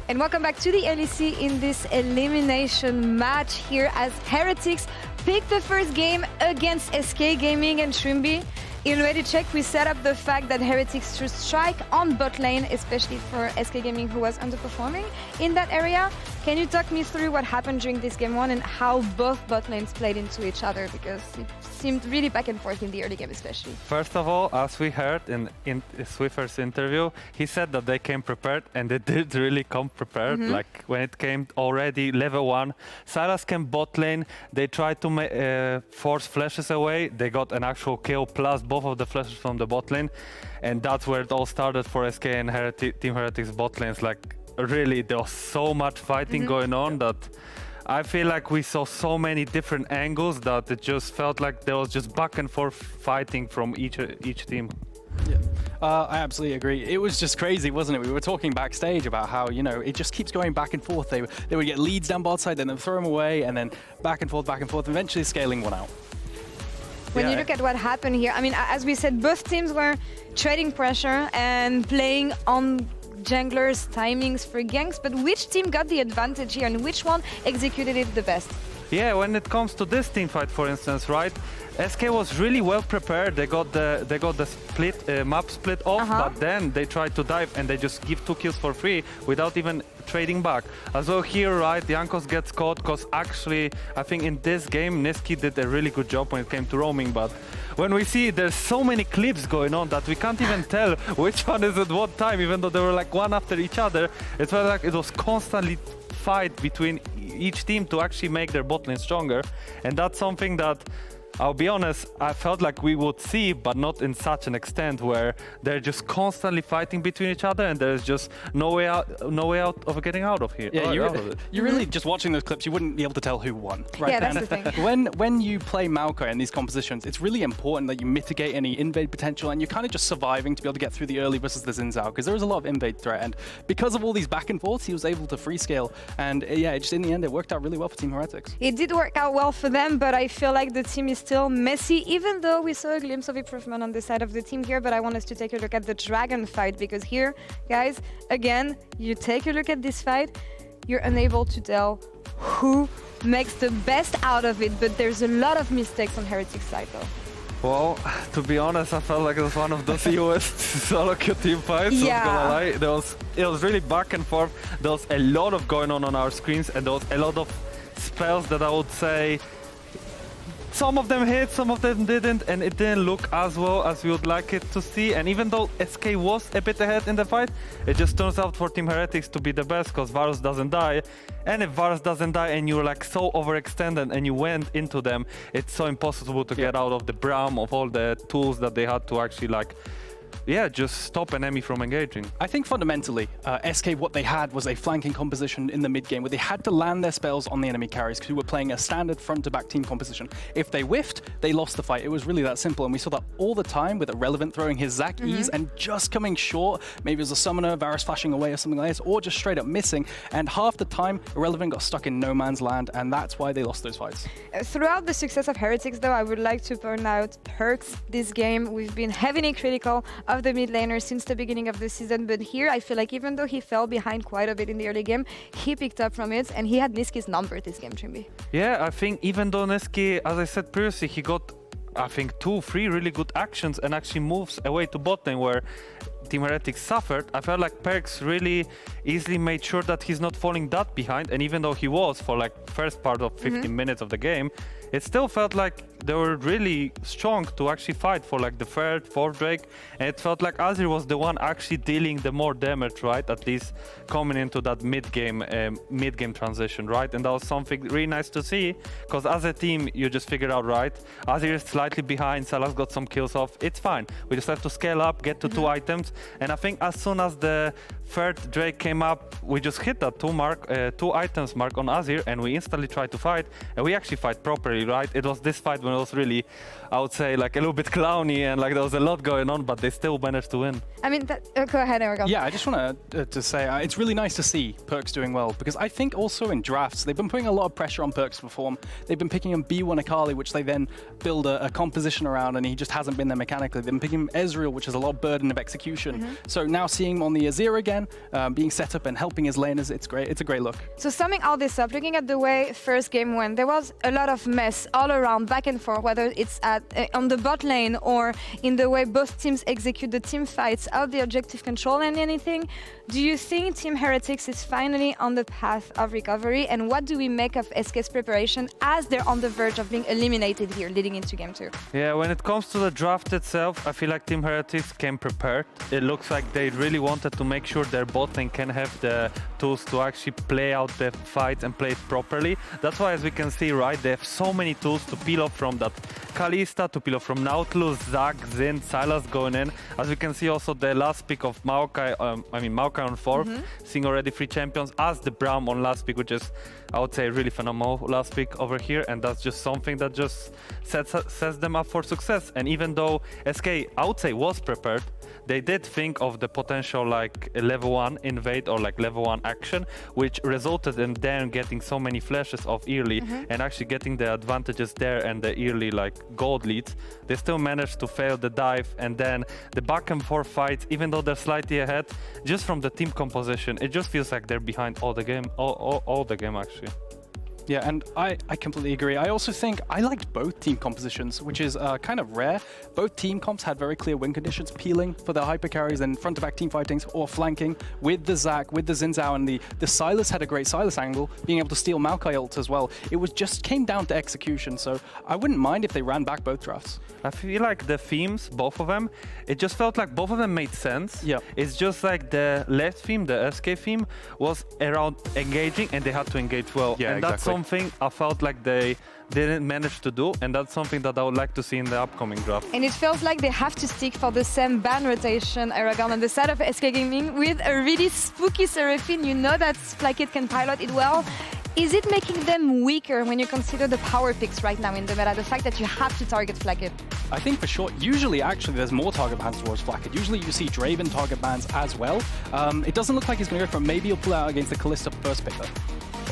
And welcome back to the LEC in this elimination match here as Heretics picked the first game against SK Gaming and Trymbi. In Ready Check, we set up the fact that Heretics should strike on bot lane, especially for SK Gaming, who was underperforming in that area. Can you talk me through what happened during this game one and how both bot lanes played into each other? Because it seemed really back and forth in the early game, especially. First of all, as we heard in Swiffer's interview, he said that they came prepared, and they did really come prepared. Like when it came already level 1, Sylas came bot lane, they tried to force flashes away, they got an actual kill plus both of the flashes from the bot lane, and that's where it all started for SK and Team Heretics bot lanes. Like really, there was so much fighting going on that I feel like we saw so many different angles that it just felt like there was just back and forth fighting from each team. Yeah, I absolutely agree. It was just crazy, wasn't it? We were talking backstage about how, you know, it just keeps going back and forth. They would get leads down bot side, then they'd throw them away, and then back and forth, eventually scaling one out. When you look at what happened here, I mean, as we said, both teams were trading pressure and playing on junglers' timings for ganks, but which team got the advantage here and which one executed it the best? Yeah, when it comes to this team fight, for instance, right? SK was really well prepared. They got the split map split off, but then they tried to dive and they just give 2 kills for free without even trading back. As well here, right, Jankos gets caught because actually I think in this game Nisqy did a really good job when it came to roaming, but when we see there's so many clips going on that we can't even tell which one is at what time, even though they were like one after each other. It felt like it was constantly fight between each team to actually make their bot lane stronger, and that's something that I'll be honest, I felt like we would see, but not in such an extent where they're just constantly fighting between each other and there's just no way out of getting out of here. Yeah, you're really just watching those clips, you wouldn't be able to tell who won. Right? Yeah, that's the thing. When you play Maokai in these compositions, it's really important that you mitigate any invade potential and you're kind of just surviving to be able to get through the early versus the Zhao, because there was a lot of invade threat, and because of all these back and forths, he was able to free scale, and yeah, just in the end, it worked out really well for Team Heretics. It did work out well for them, but I feel like the team is still messy, even though we saw a glimpse of improvement on the side of the team here. But I want us to take a look at the Dragon fight, because here, guys, again, you take a look at this fight, you're unable to tell who makes the best out of it, but there's a lot of mistakes on Heretics side though. Well, to be honest, I felt like it was one of those US solo queue team fights, Yeah. I'm gonna lie. It was really back and forth. There was a lot of going on our screens, and there was a lot of spells that I would say some of them hit, some of them didn't, and it didn't look as well as we would like it to see. And even though SK was a bit ahead in the fight, it just turns out for Team Heretics to be the best because Varus doesn't die. And if Varus doesn't die and you're like so overextended and you went into them, it's so impossible to get out of the bram of all the tools that they had to actually like, yeah, just stop an enemy from engaging. I think fundamentally, SK, what they had was a flanking composition in the mid game where they had to land their spells on the enemy carries who were playing a standard front-to-back team composition. If they whiffed, they lost the fight. It was really that simple, and we saw that all the time with Irrelevant throwing his Zac E's and just coming short. Maybe it was a summoner, Varus flashing away or something like this, or just straight up missing. And half the time, Irrelevant got stuck in no man's land, and that's why they lost those fights. Throughout the success of Heretics, though, I would like to point out Perkz this game. We've been heavily critical of the mid laner since the beginning of the season, but here I feel like even though he fell behind quite a bit in the early game, he picked up from it and he had Nisqy's number this game, Trymbi. Yeah, I think even though Nisqy, as I said previously, he got I think 2-3 really good actions and actually moves away to bot lane where Team Heretics suffered. I felt like Perkz really easily made sure that he's not falling that behind, and even though he was for like first part of 15 minutes of the game, it still felt like they were really strong to actually fight for like the third, fourth Drake, and it felt like Azir was the one actually dealing the more damage, right? At least coming into that mid-game transition, right? And that was something really nice to see, because as a team, you just figured out, right? Azir is slightly behind, Sylas got some kills off, it's fine. We just have to scale up, get to 2 items, and I think as soon as the third Drake came up, we just hit that 2 items mark on Azir, and we instantly tried to fight, and we actually fight properly, right? It was this fight when it was really, I would say, like a little bit clowny, and like there was a lot going on, but they still managed to win. I mean, go ahead, Eragon. Yeah, I just want to say it's really nice to see Perkz doing well, because I think also in drafts, they've been putting a lot of pressure on Perkz to perform. They've been picking him B1 Akali, which they then build a composition around, and he just hasn't been there mechanically. They've been picking him Ezreal, which has a lot of burden of execution. position. So now seeing him on the Azir again, being set up and helping his laners, it's great. It's a great look. So summing all this up, looking at the way first game went, there was a lot of mess all around, back and forth, whether it's on the bot lane or in the way both teams execute the team fights of the objective control and anything. Do you think Team Heretics is finally on the path of recovery? And what do we make of SK's preparation as they're on the verge of being eliminated here leading into game 2? Yeah, when it comes to the draft itself, I feel like Team Heretics came prepared. It looks like they really wanted to make sure their bot lane can have the tools to actually play out the fight and play it properly. That's why, as we can see, right, they have so many tools to peel off from that Kalista, to peel off from Nautilus, Zag, Xin, Sylas going in. As we can see also the last pick of Maokai, Maokai on 4th, seeing already 3 champions as the Braum on last pick, which is, I would say, really phenomenal last pick over here, and that's just something that just sets them up for success. And even though SK, I would say, was prepared, they did think of the potential like level 1 invade or like level 1 action, which resulted in them getting so many flashes of early and actually getting the advantages there and the early like gold leads. They still managed to fail the dive, and then the back and forth fights, even though they're slightly ahead, just from the team composition, it just feels like they're behind all the game, all the game actually. Yeah, and I completely agree. I also think I liked both team compositions, which is kind of rare. Both team comps had very clear win conditions, peeling for their hyper carries and front-to-back team fightings, or flanking with the Zac, with the Xin Zhao, and the Sylas had a great Sylas angle, being able to steal Maokai ult as well. It was just came down to execution, so I wouldn't mind if they ran back both drafts. I feel like the themes, both of them, it just felt like both of them made sense. Yeah. It's just like the left theme, the SK theme, was around engaging, and they had to engage well. Yeah, and that's exactly. something I felt like they didn't manage to do, and that's something that I would like to see in the upcoming draft. And it feels like they have to stick for the same ban rotation, Eragon, on the side of SK Gaming with a really spooky Seraphine. You know that Flakked can pilot it well. Is it making them weaker when you consider the power picks right now in the meta, the fact that you have to target Flakked? I think for sure, usually actually there's more target bans towards Flakked. Usually you see Draven target bans as well. It doesn't look like he's going to go for it. Maybe he'll pull out against the Kalista first pick though.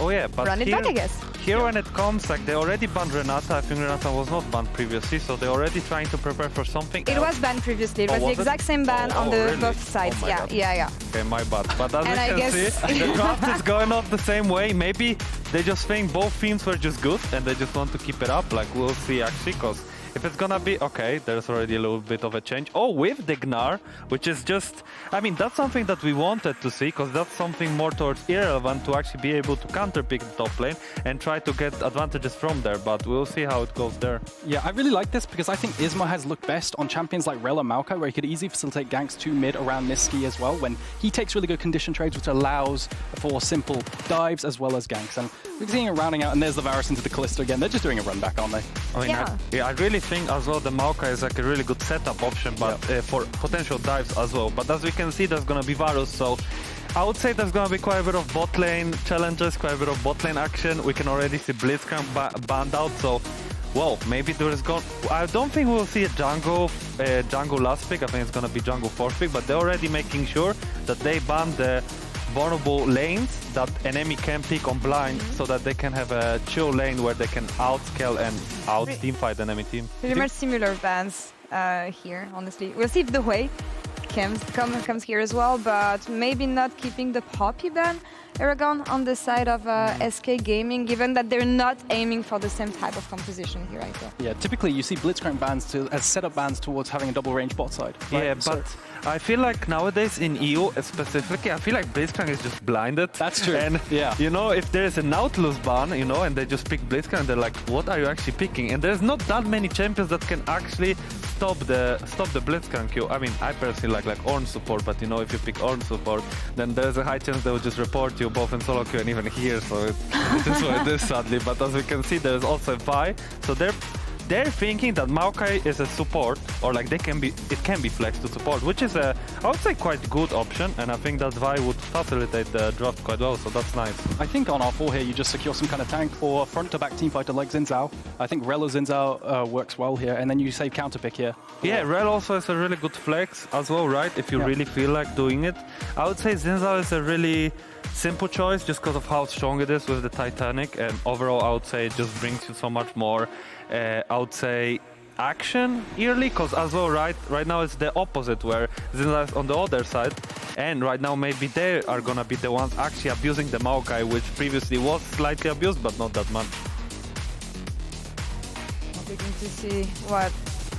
Oh yeah, but Run it here, back, I guess. Here when it comes, like they already banned Renata. I think Renata was not banned previously, so they're already trying to prepare for something It else. was banned previously. It was the was it? exact same ban on the really? both sides. Oh my God. Yeah. Okay, my bad. But as And I you can guess- see, the draft is going off the same way. Maybe they just think both teams were just good and they just want to keep it up. Like we'll see actually, because if it's gonna be okay, there's already a little bit of a change. Oh, with the Gnar, which is just, I mean, that's something that we wanted to see, because that's something more towards irrelevant to actually be able to counterpick the top lane and try to get advantages from there. But we'll see how it goes there. Yeah, I really like this because I think Isma has looked best on champions like Rel and Maokai, where he could easily facilitate ganks to mid around Nisqy as well, when he takes really good condition trades, which allows for simple dives as well as ganks. And we're seeing it rounding out, and there's the Varus into the Kalista again. They're just doing a run back, aren't they? I mean, I really think as well the Maokai is like a really good setup option, but for potential dives as well. But as we can see, there's gonna be Varus, so I would say there's gonna be quite a bit of bot lane challenges, quite a bit of bot lane action. We can already see Blitzcrank banned out, so well, maybe there is I don't think we'll see a jungle last pick. I think it's gonna be jungle 4th pick, but they're already making sure that they ban the vulnerable lanes that enemy can pick on blind, so that they can have a chill lane where they can outscale and out teamfight enemy team. Pretty much similar bans here, honestly. We'll see if the way comes here as well, but maybe not keeping the Poppy ban, Eragon, on the side of SK Gaming, given that they're not aiming for the same type of composition here, I think. Yeah, typically you see Blitzcrank bans as setup bans towards having a double range bot side. Right? Yeah, but I feel like nowadays in EU specifically, I feel like Blitzcrank is just blinded. That's true. And yeah, you know, if there is a Nautilus ban, you know, and they just pick Blitzcrank, they're like, what are you actually picking? And there's not that many champions that can actually stop the Blitzcrank queue. I mean, I personally like Ornn support, but you know, if you pick Ornn support, then there's a high chance they will just report you both in solo queue and even here, so it is what it is, sadly. But as we can see, there's also Vi, so they're thinking that Maokai is a support, or like it can be flexed to support, which is I would say quite good option, and I think that Vi would facilitate the draft quite well, so that's nice. I think on R4 here you just secure some kind of tank or front-to-back team fighter like Xin Zhao. I think Rel or Xin Zhao works well here, and then you save counterpick here. Yeah, Rel also has a really good flex as well, right? If you really feel like doing it. I would say Xin Zhao is a really simple choice just because of how strong it is with the Titanic, and overall I would say it just brings you so much more, I would say, action early, because as well right now it's the opposite, where Zinza is on the other side, and right now maybe they are gonna be the ones actually abusing the Maokai, which previously was slightly abused, but not that much. We're going to see what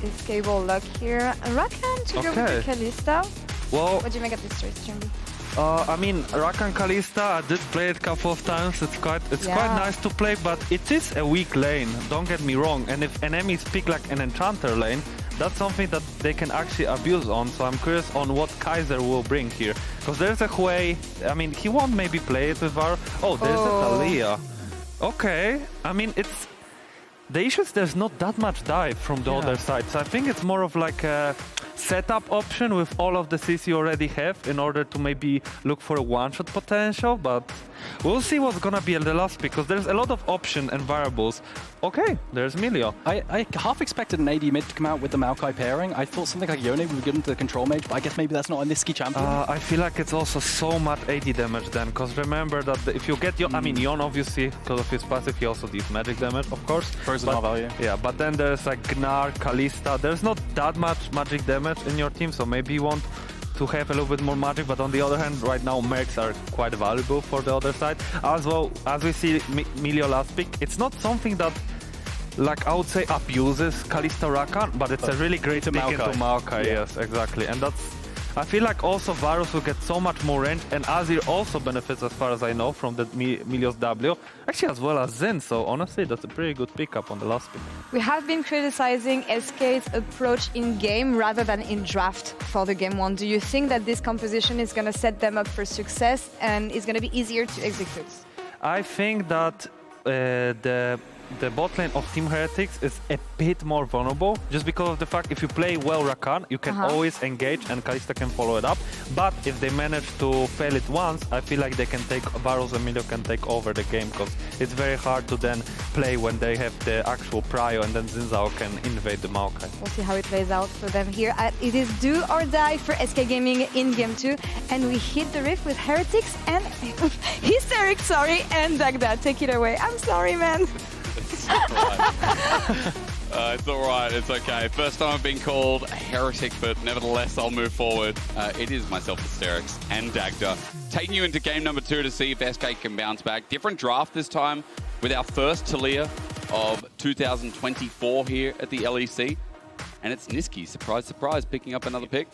is Cable luck here. Rakan to go with the Kalista. Well, What do you make of this choice, Trymbi? I mean, Rakan Kalista, I did play it a couple of times. It's quite nice to play, but it is a weak lane. Don't get me wrong. And if enemies pick like an Enchanter lane, that's something that they can actually abuse on. So I'm curious on what Kaiser will bring here, because there's a way. I mean, he won't maybe play it with Varus. Oh, there's a Taliyah. Okay. I mean, it's the issue is there's not that much dive from the other side. So I think it's more of like a setup option with all of the CC you already have in order to maybe look for a one-shot potential, but we'll see what's gonna be at the last, because there's a lot of option and variables. Okay, there's Milio. I half expected an AD mid to come out with the Maokai pairing. I thought something like Yone would give him to the control mage, but I guess maybe that's not a Nisqy champion. I feel like it's also so much AD damage then, because remember that if you get I mean, Yon obviously, because of his passive, he also deals magic damage, of course. Frozen more value. Yeah, but then there's like Gnar, Kalista. There's not that much magic damage in your team, so maybe you want to have a little bit more magic, but on the other hand, right now Mercs are quite valuable for the other side. As well, as we see Milio last pick, it's not something that, like, I would say abuses Kalista Rakan, but it's a really great pick into Maokai. Yes, exactly. And that's, I feel like also Varus will get so much more range, and Azir also benefits, as far as I know, from the Milio's W, actually as well as Zen, so honestly that's a pretty good pickup on the last pick. We have been criticizing SK's approach in game rather than in draft for the game one. Do you think that this composition is going to set them up for success and is going to be easier to execute? I think that the bot lane of Team Heretics is a bit more vulnerable, just because of the fact if you play well Rakan, you can always engage and Kalista can follow it up. But if they manage to fail it once, I feel like they can take, Varus and Milio can take over the game, because it's very hard to then play when they have the actual prio, and then Zhao can invade the Maokai. We'll see how it plays out for them here. It is do or die for SK Gaming in game 2, and we hit the rift with Heretics and Hystercis, sorry, and Dagda. Take it away. I'm sorry, man. It's all right. It's okay. First time I've been called a heretic, but nevertheless, I'll move forward. It is myself, Hystercis, and Dagda. Taking you into game number 2 to see if SK can bounce back. Different draft this time, with our first Taliyah of 2024 here at the LEC. And it's Nisqy, surprise, surprise, picking up another pick.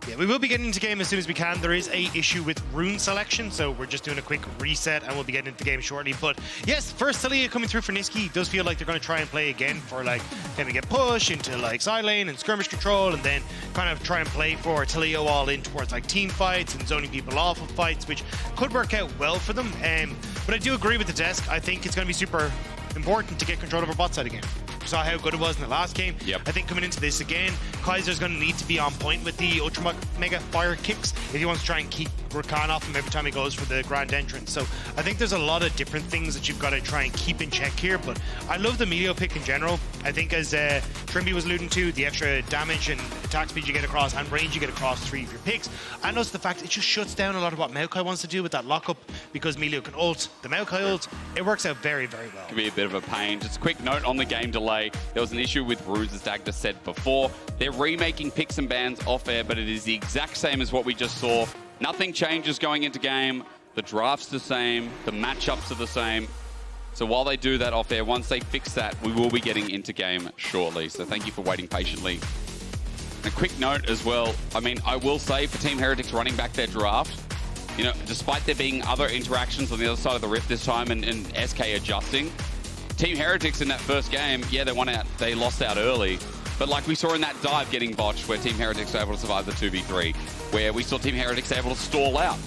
Yeah, we will be getting into game as soon as we can. There is a issue with rune selection, so we're just doing a quick reset and we'll be getting into game shortly. But yes, first Taliyah coming through for Nisqy. Does feel like they're going to try and play again for like, can we get push into like side lane and skirmish control, and then kind of try and play for Taliyah all in towards like team fights and zoning people off of fights, which could work out well for them. But I do agree with the desk. I think it's going to be super important to get control of our bot side again. We saw how good it was in the last game. I think coming into this again, Kaiser's going to need to be on point with the Ultra Mega Fire kicks if he wants to try and keep Rakan off him every time he goes for the Grand Entrance. So I think there's a lot of different things that you've got to try and keep in check here, but I love the Milio pick in general. I think as Trymbi was alluding to, the extra damage and attack speed you get across and range you get across 3 of your picks, and also the fact it just shuts down a lot of what Maokai wants to do with that lockup, because Milio can ult, the Maokai ult, it works out very, very well. Could be a bit of a pain. Just a quick note on the game delay. There was an issue with Ruse, as Dagda said before. They're remaking picks and bans off air, but it is the exact same as what we just saw. Nothing changes going into game. The draft's the same. The matchups are the same. So while they do that off air, once they fix that, we will be getting into game shortly. So thank you for waiting patiently. And a quick note as well. I mean, I will say for Team Heretics running back their draft, you know, despite there being other interactions on the other side of the rift this time and SK adjusting, Team Heretics in that first game, yeah, they lost out early. But like we saw in that dive getting botched, where Team Heretics were able to survive the 2v3, where we saw Team Heretics able to stall out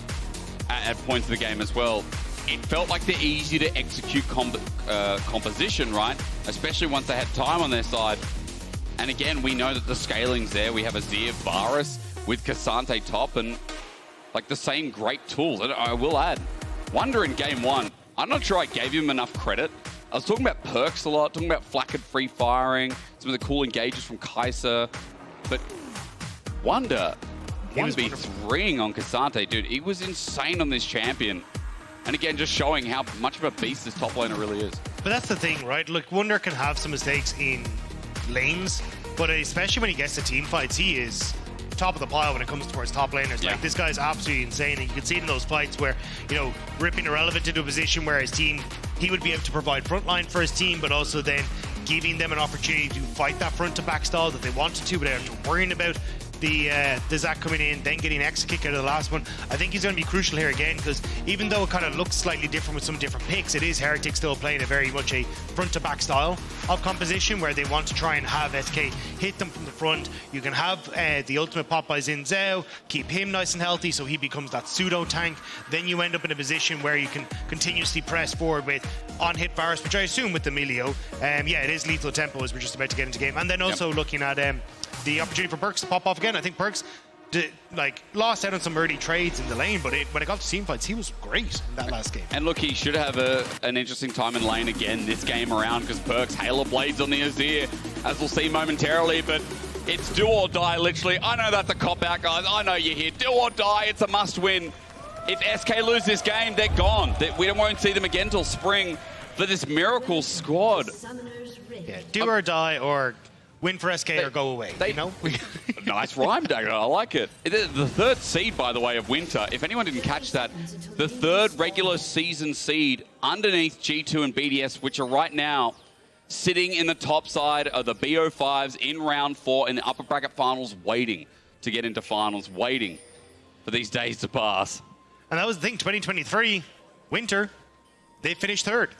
at points of the game as well. It felt like the easy to execute composition, right? Especially once they had time on their side. And again, we know that the scaling's there. We have Azir, Varus with Cassante top, and like the same great tools. And I will add, Wunder in game 1, I'm not sure I gave him enough credit. I was talking about Perkz a lot, talking about Flakked free firing, some of the cool engages from Kaiser, but Wunder, 1v3ing on Cassante, dude, he was insane on this champion. And again, just showing how much of a beast this top laner really is. But that's the thing, right? Look, Wunder can have some mistakes in lanes, but especially when he gets to team fights, he is top of the pile when it comes towards top laners. Yeah. Like, this guy's absolutely insane, and you can see it in those fights where, you know, ripping Irrelevant into a position where his team, he would be able to provide frontline for his team, but also then giving them an opportunity to fight that front to back style that they wanted to without worrying about the Zac coming in, then getting Exakick out of the last one. I think he's going to be crucial here again, because even though it kind of looks slightly different with some different picks, it is Heretics still playing a very much a front to back style of composition where they want to try and have SK hit them from the front. You can have the ultimate Popeyes in Zhao, keep him nice and healthy so he becomes that pseudo tank. Then you end up in a position where you can continuously press forward with on-hit Varus, which I assume with the Milio. Yeah, it is lethal tempo as we're just about to get into game. And then also looking at the opportunity for Perkz to pop off again. I think Perkz lost out on some early trades in the lane, but when it got to team fights, he was great in that last game. And look, he should have an interesting time in lane again this game around, because Perkz Halo Blades on the Azir, as we'll see momentarily, but it's do or die, literally. I know that's a cop-out, guys. I know you're here. Do or die. It's a must-win. If SK lose this game, they're gone. We won't see them again till spring for this miracle squad. Yeah, do or die, or win for SK or go away, you know? Nice rhyme, Dagda. I like it. The third seed, by the way, of Winter, if anyone didn't catch that, the third regular season seed underneath G2 and BDS, which are right now sitting in the top side of the BO5s in round 4 in the upper bracket finals, waiting to get into finals, waiting for these days to pass. And that was the thing, 2023, Winter, they finished third.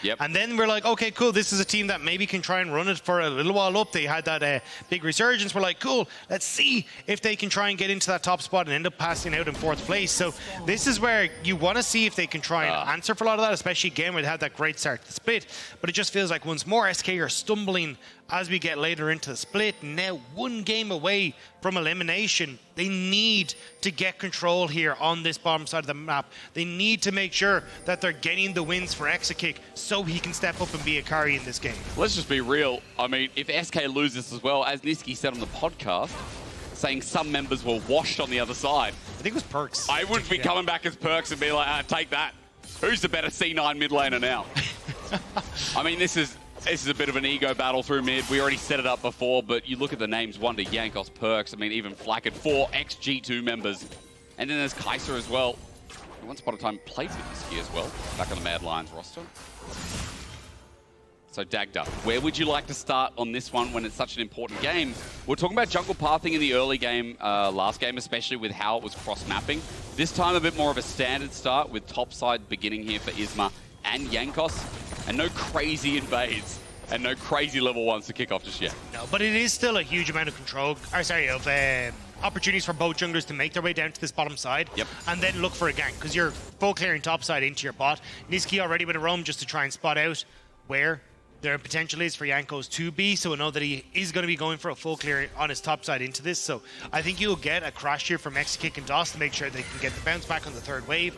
Yep. And then we're like, okay, cool, this is a team that maybe can try and run it for a little while up. They had that big resurgence. We're like, cool, let's see if they can try and get into that top spot and end up passing out in 4th place. So this is where you want to see if they can try and answer for a lot of that, especially again where they had that great start to the split. But it just feels like once more SK are stumbling as we get later into the split. Now 1 game away from elimination. They need to get control here on this bottom side of the map. They need to make sure that they're getting the wins for Exakick so he can step up and be a carry in this game. Let's just be real. I mean, if SK loses as well, as Nisqy said on the podcast, saying some members were washed on the other side. I think it was Perkz. I wouldn't be coming back as Perkz and be like, take that. Who's the better C9 mid laner now? I mean, this is a bit of an ego battle through mid. We already set it up before, but you look at the names, Wunder, Jankos, Perkz, I mean, even Flakked, 4 ex-G2 members. And then there's Kaiser as well. Once upon a time played with Nisqy as well, back on the Mad Lions roster. So Dagda, where would you like to start on this one when it's such an important game? We're talking about jungle pathing in the early game, last game, especially with how it was cross-mapping. This time a bit more of a standard start with top side beginning here for Isma and Jankos. And no crazy invades and no crazy level 1s to kick off just yet. No, but it is still a huge amount of control, of opportunities for both junglers to make their way down to this bottom side. Yep. And then look for a gank, because you're full clearing top side into your bot. Nisqy already with a roam just to try and spot out where their potential is for Jankos to be, so we know that he is going to be going for a full clear on his top side into this. So I think you'll get a crash here from Exakick and DOS to make sure they can get the bounce back on the 3rd wave.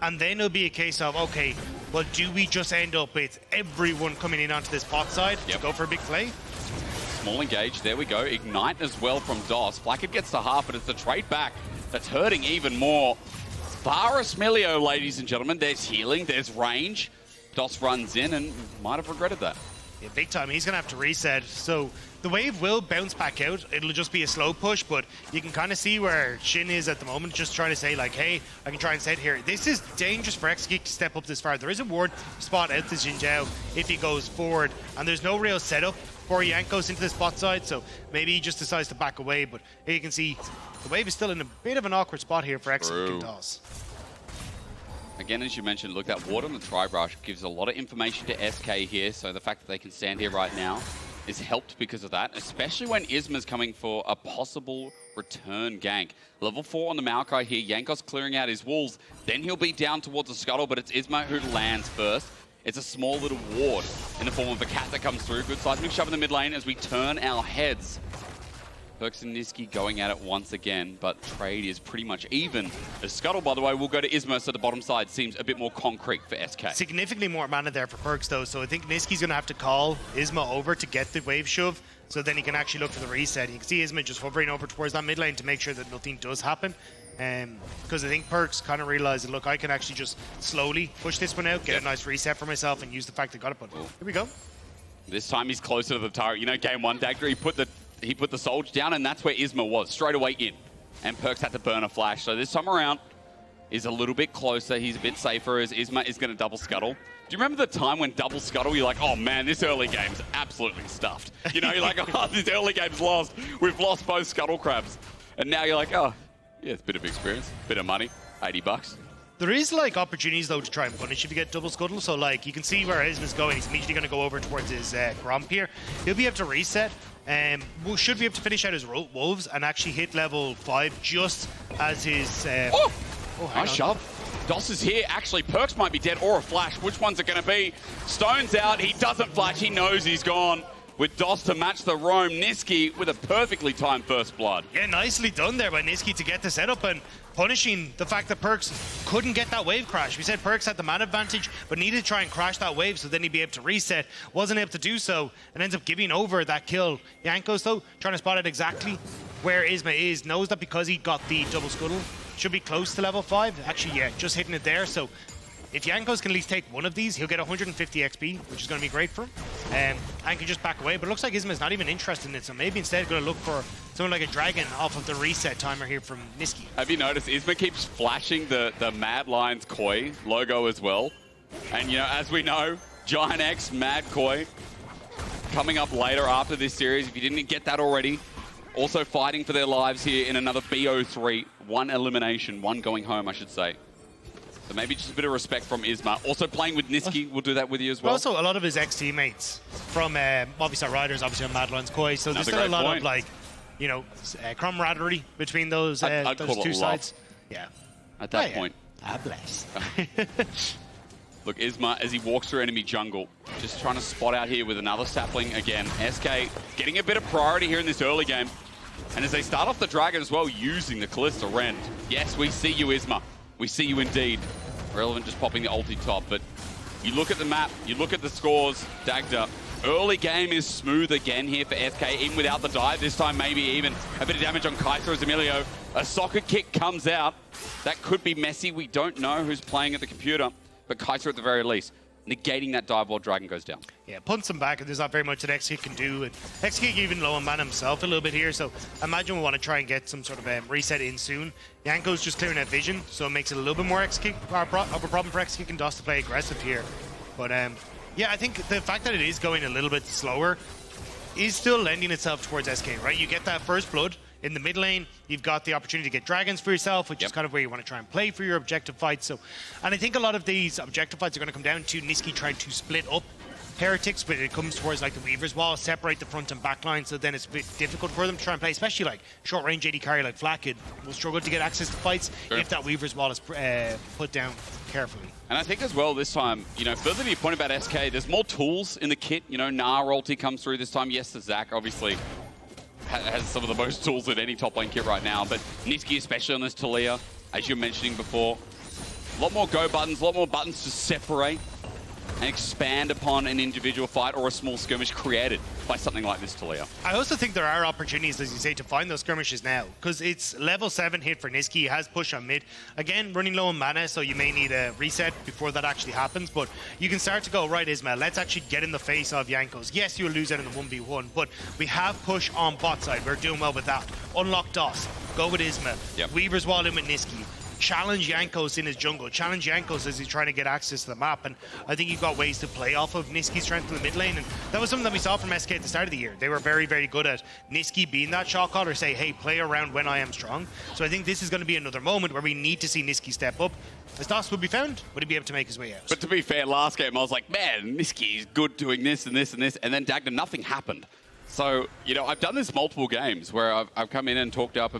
And then it'll be a case of, okay, well, do we just end up with everyone coming in onto this bot side to go for a big play? Small engage, there we go. Ignite as well from DOS. Flakked gets to half, but it's the trade back that's hurting even more. Varus Milio, ladies and gentlemen. There's healing, there's range. DOS runs in and might have regretted that. Yeah, big time. He's going to have to reset. So the wave will bounce back out. It'll just be a slow push, but you can kind of see where Shin is at the moment, just trying to say, like, hey, I can try and set here. This is dangerous for Exakick to step up this far. There is a ward spot out to Zhao if he goes forward, and there's no real setup for Jankos into the spot side, so maybe he just decides to back away, but here you can see the wave is still in a bit of an awkward spot here for Exakick and DOS. Again, as you mentioned, look, that ward on the Tri-Brush gives a lot of information to SK here, so the fact that they can stand here right now is helped because of that, especially when Isma's coming for a possible return gank. Level 4 on the Maokai here, Jankos clearing out his walls, then he'll be down towards the scuttle, but it's Isma who lands first. It's a small little ward in the form of a cat that comes through. Good seismic shove in the mid lane as we turn our heads. Perkz and Nisqy going at it once again, but trade is pretty much even. The scuttle, by the way, will go to Isma, so the bottom side seems a bit more concrete for SK. Significantly more mana there for Perkz, though, so I think Nisqy's going to have to call Isma over to get the wave shove, so then he can actually look for the reset. You can see Isma just hovering over towards that mid lane to make sure that nothing does happen. Because I think Perkz kind of realized, look, I can actually just slowly push this one out, get a nice reset for myself, and use the fact I got it. But here we go. This time he's closer to the turret. You know, game one, Dagda, he put the Soldier down, and that's where Isma was, straight away in. And Perkz had to burn a flash. So this time around, is a little bit closer. He's a bit safer as Isma is going to double scuttle. Do you remember the time when double scuttle, you're like, oh man, this early game's absolutely stuffed. You know, you're like, oh, this early game's lost. We've lost both scuttle crabs. And now you're like, oh, yeah, it's a bit of experience, bit of money, $80. There is like opportunities though to try and punish if you get double scuttle. So like you can see where Isma's going. He's immediately going to go over towards his Gromp here. He'll be able to reset. Should be able to finish out his Wolves and actually hit level 5 just as his... Nice shove. Dos is here. Actually, Perkz might be dead or a flash. Which one's it going to be? Stone's out. He doesn't flash. He knows he's gone. With Dos to match the roam. Nisqy with a perfectly timed first blood. Yeah, nicely done there by Nisqy to get the setup and punishing the fact that Perkz couldn't get that wave crash. We said Perkz had the man advantage, but needed to try and crash that wave so then he'd be able to reset. Wasn't able to do so and ends up giving over that kill. Jankos, though, trying to spot it exactly where Isma is. Knows that because he got the double scuttle, should be close to level 5. Actually, yeah, just hitting it there. So if Jankos can at least take one of these, he'll get 150 XP, which is going to be great for him. And can just back away. But it looks like Isma's not even interested in it, so maybe instead going to look for someone like a dragon off of the reset timer here from Nisqy. Have you noticed Isma keeps flashing the Mad Lions Koi logo as well? And, you know, as we know, Giant X, Mad Koi, coming up later after this series. If you didn't get that already, also fighting for their lives here in another BO3. One elimination, one going home, I should say. So maybe just a bit of respect from Isma. Also playing with Nisqy, we'll do that with you as well. Also, a lot of his ex-teammates from obviously Riders, obviously on Mad Lions Koi. So there's still a lot of, like, you know, camaraderie between those, those two sides. Yeah. At that point. Bless. Look, Isma, as he walks through enemy jungle, just trying to spot out here with another sapling again. SK getting a bit of priority here in this early game. And as they start off the Dragon as well, using the Kalista Rend. Yes, we see you, Isma. We see you indeed. Relevant just popping the ulti top, but you look at the map, you look at the scores, Dagda. Early game is smooth again here for SK, even without the dive. This time maybe even a bit of damage on Kaiser as Milio. A soccer kick comes out. That could be messy. We don't know who's playing at the computer, but Kaiser at the very least, negating that dive while Dragon goes down. Yeah, punts him back, and there's not very much that Exakick can do. And Exakick even low on mana himself a little bit here, so I imagine we'll want to try and get some sort of reset in soon. Jankos just clearing that vision, so it makes it a little bit more Exakick of a problem for Exakick and Dos to play aggressive here. But yeah, I think the fact that it is going a little bit slower is still lending itself towards SK, right? You get that first blood in the mid lane, you've got the opportunity to get dragons for yourself, which is kind of where you want to try and play for your objective fights. So, and I think a lot of these objective fights are going to come down to Nisqy trying to split up Heretics when it comes towards like the Weaver's Wall, separate the front and back line, so then it's a bit difficult for them to try and play, especially like short range AD carry like Flakked will struggle to get access to fights if that Weaver's Wall is put down carefully. And I think as well this time, you know, further to your point about SK, there's more tools in the kit. You know, Gnar ulti comes through this time. Yes, the Zac obviously has some of the most tools in any top lane kit right now, but Nisqy especially on this Taliyah, as you were mentioning before, a lot more go buttons, a lot more buttons to separate and expand upon an individual fight or a small skirmish created by something like this Taliyah. I also think there are opportunities, as you say, to find those skirmishes now, because it's level 7 hit for Nisqy. He has push on mid. Again, running low on mana, so you may need a reset before that actually happens, but you can start to go, right, Isma, let's actually get in the face of Jankos. Yes, you'll lose out in the 1v1, but we have push on bot side. We're doing well with that. Unlock Dos. Go with Isma. Yep. Weaver's Wall in with Nisqy. Challenge Jankos in his jungle. Challenge Jankos as he's trying to get access to the map. And I think you've got ways to play off of Nisqy's strength in the mid lane. And that was something that we saw from SK at the start of the year. They were very, very good at Nisqy being that shot caller, say, hey, play around when I am strong. So I think this is going to be another moment where we need to see Nisqy step up. As Dos would be found, would he be able to make his way out? But to be fair, last game I was like, man, Nisqy is good doing this and this and this. And then Dagda, nothing happened. So, you know, I've done this multiple games where I've come in and talked up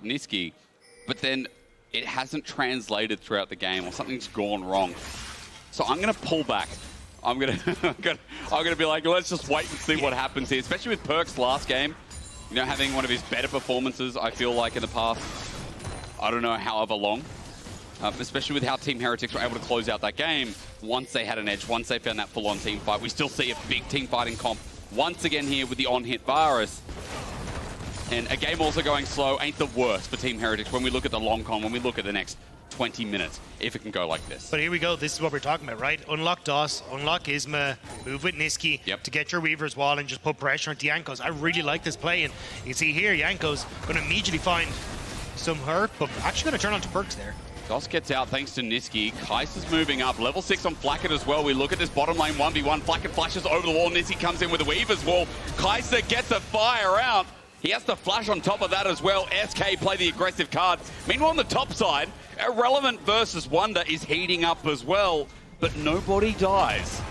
Nisqy, but then it hasn't translated throughout the game or something's gone wrong. So I'm going to pull back. I'm going to be like, let's just wait and see what happens here, especially with Perkz last game. You know, having one of his better performances, I feel like, in the past, I don't know, however long. Especially with how Team Heretics were able to close out that game once they had an edge, once they found that full-on team fight. We still see a big team fighting comp once again here with the on-hit Varus. And a game also going slow ain't the worst for Team Heretics when we look at the long con, when we look at the next 20 minutes if it can go like this. But here we go. This is what we're talking about, right? Unlock DOS, unlock Isma, move with Nisqy to get your Weaver's Wall and just put pressure onto Jankos. I really like this play, and you can see here, Jankos going to immediately find some hurt, but actually going to turn on to Perkz there. DOS gets out thanks to Nisqy. Kaiser's moving up. Level 6 on Flakked as well. We look at this bottom lane 1v1. Flakked flashes over the wall. Nisqy comes in with a Weaver's Wall. Kaiser gets a fire out. He has to flash on top of that as well. SK play the aggressive card. Meanwhile, on the top side, Irrelevant versus Wunder is heating up as well, but nobody dies.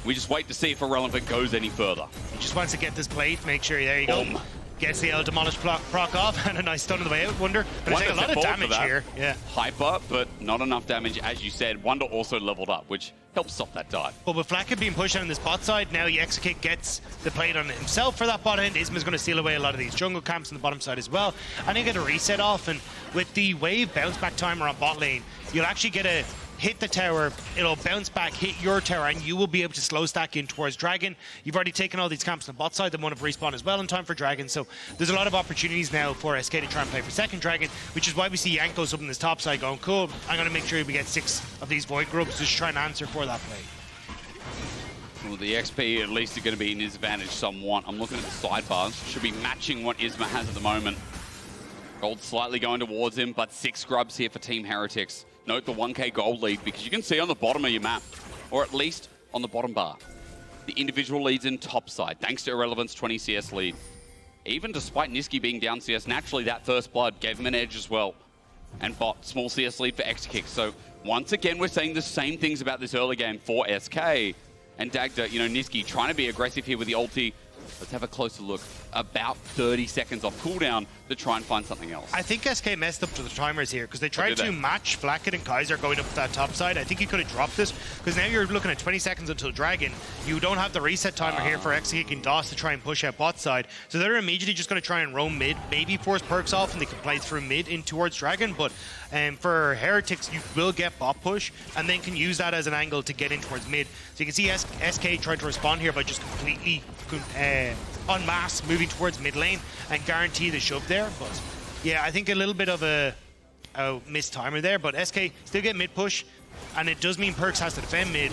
We just wait to see if Irrelevant goes any further. He just wants to get this plate, make sure, there you go. Gets the L Demolish proc off, and a nice stun on the way out. Wunder gonna take a lot of damage here. Yeah. Hyper, but not enough damage, as you said. Wunder also leveled up, which helps stop that dive. But with Flakked being pushed on this bot side, now Exakick gets the plate on himself for that bot end. Isma's going to steal away a lot of these jungle camps on the bottom side as well. And you get a reset off, and with the wave bounce back timer on bot lane, you'll actually get a hit the tower, it'll bounce back, hit your tower, and you will be able to slow stack in towards Dragon. You've already taken all these camps on the bot side, then one of respawn as well in time for Dragon, so there's a lot of opportunities now for SK to try and play for second Dragon, which is why we see Jankos up in this top side going, cool, I'm going to make sure we get 6 of these Void Grubs, just try and answer for that play. Well, the XP at least are going to be in his advantage somewhat. I'm looking at the sidebars, should be matching what Isma has at the moment. Gold slightly going towards him, but 6 grubs here for Team Heretics. Note the 1k gold lead, because you can see on the bottom of your map, or at least on the bottom bar, the individual leads in top side, thanks to Irrelevant's 20 CS lead. Even despite Nisqy being down CS, naturally that first blood gave him an edge as well. And bot, small CS lead for Exakick. So once again, we're saying the same things about this early game for SK. And Dagda, you know, Nisqy trying to be aggressive here with the ulti. Let's have a closer look. About 30 seconds off cooldown to try and find something else. I think SK messed up to the timers here because they tried to match Flakked and Kaiser going up that top side. I think he could have dropped this because now you're looking at 20 seconds until Dragon. You don't have the reset timer here for Exakick and DOS to try and push out bot side. So they're immediately just going to try and roam mid, maybe force Perkz off and they can play through mid in towards Dragon. But for Heretics, you will get bot push and then can use that as an angle to get in towards mid. So you can see SK tried to respond here by just completely en masse moving towards mid lane and guarantee the shove there. But yeah, I think a little bit of a missed timer there, but SK still get mid push, and it does mean Perkz has to defend mid.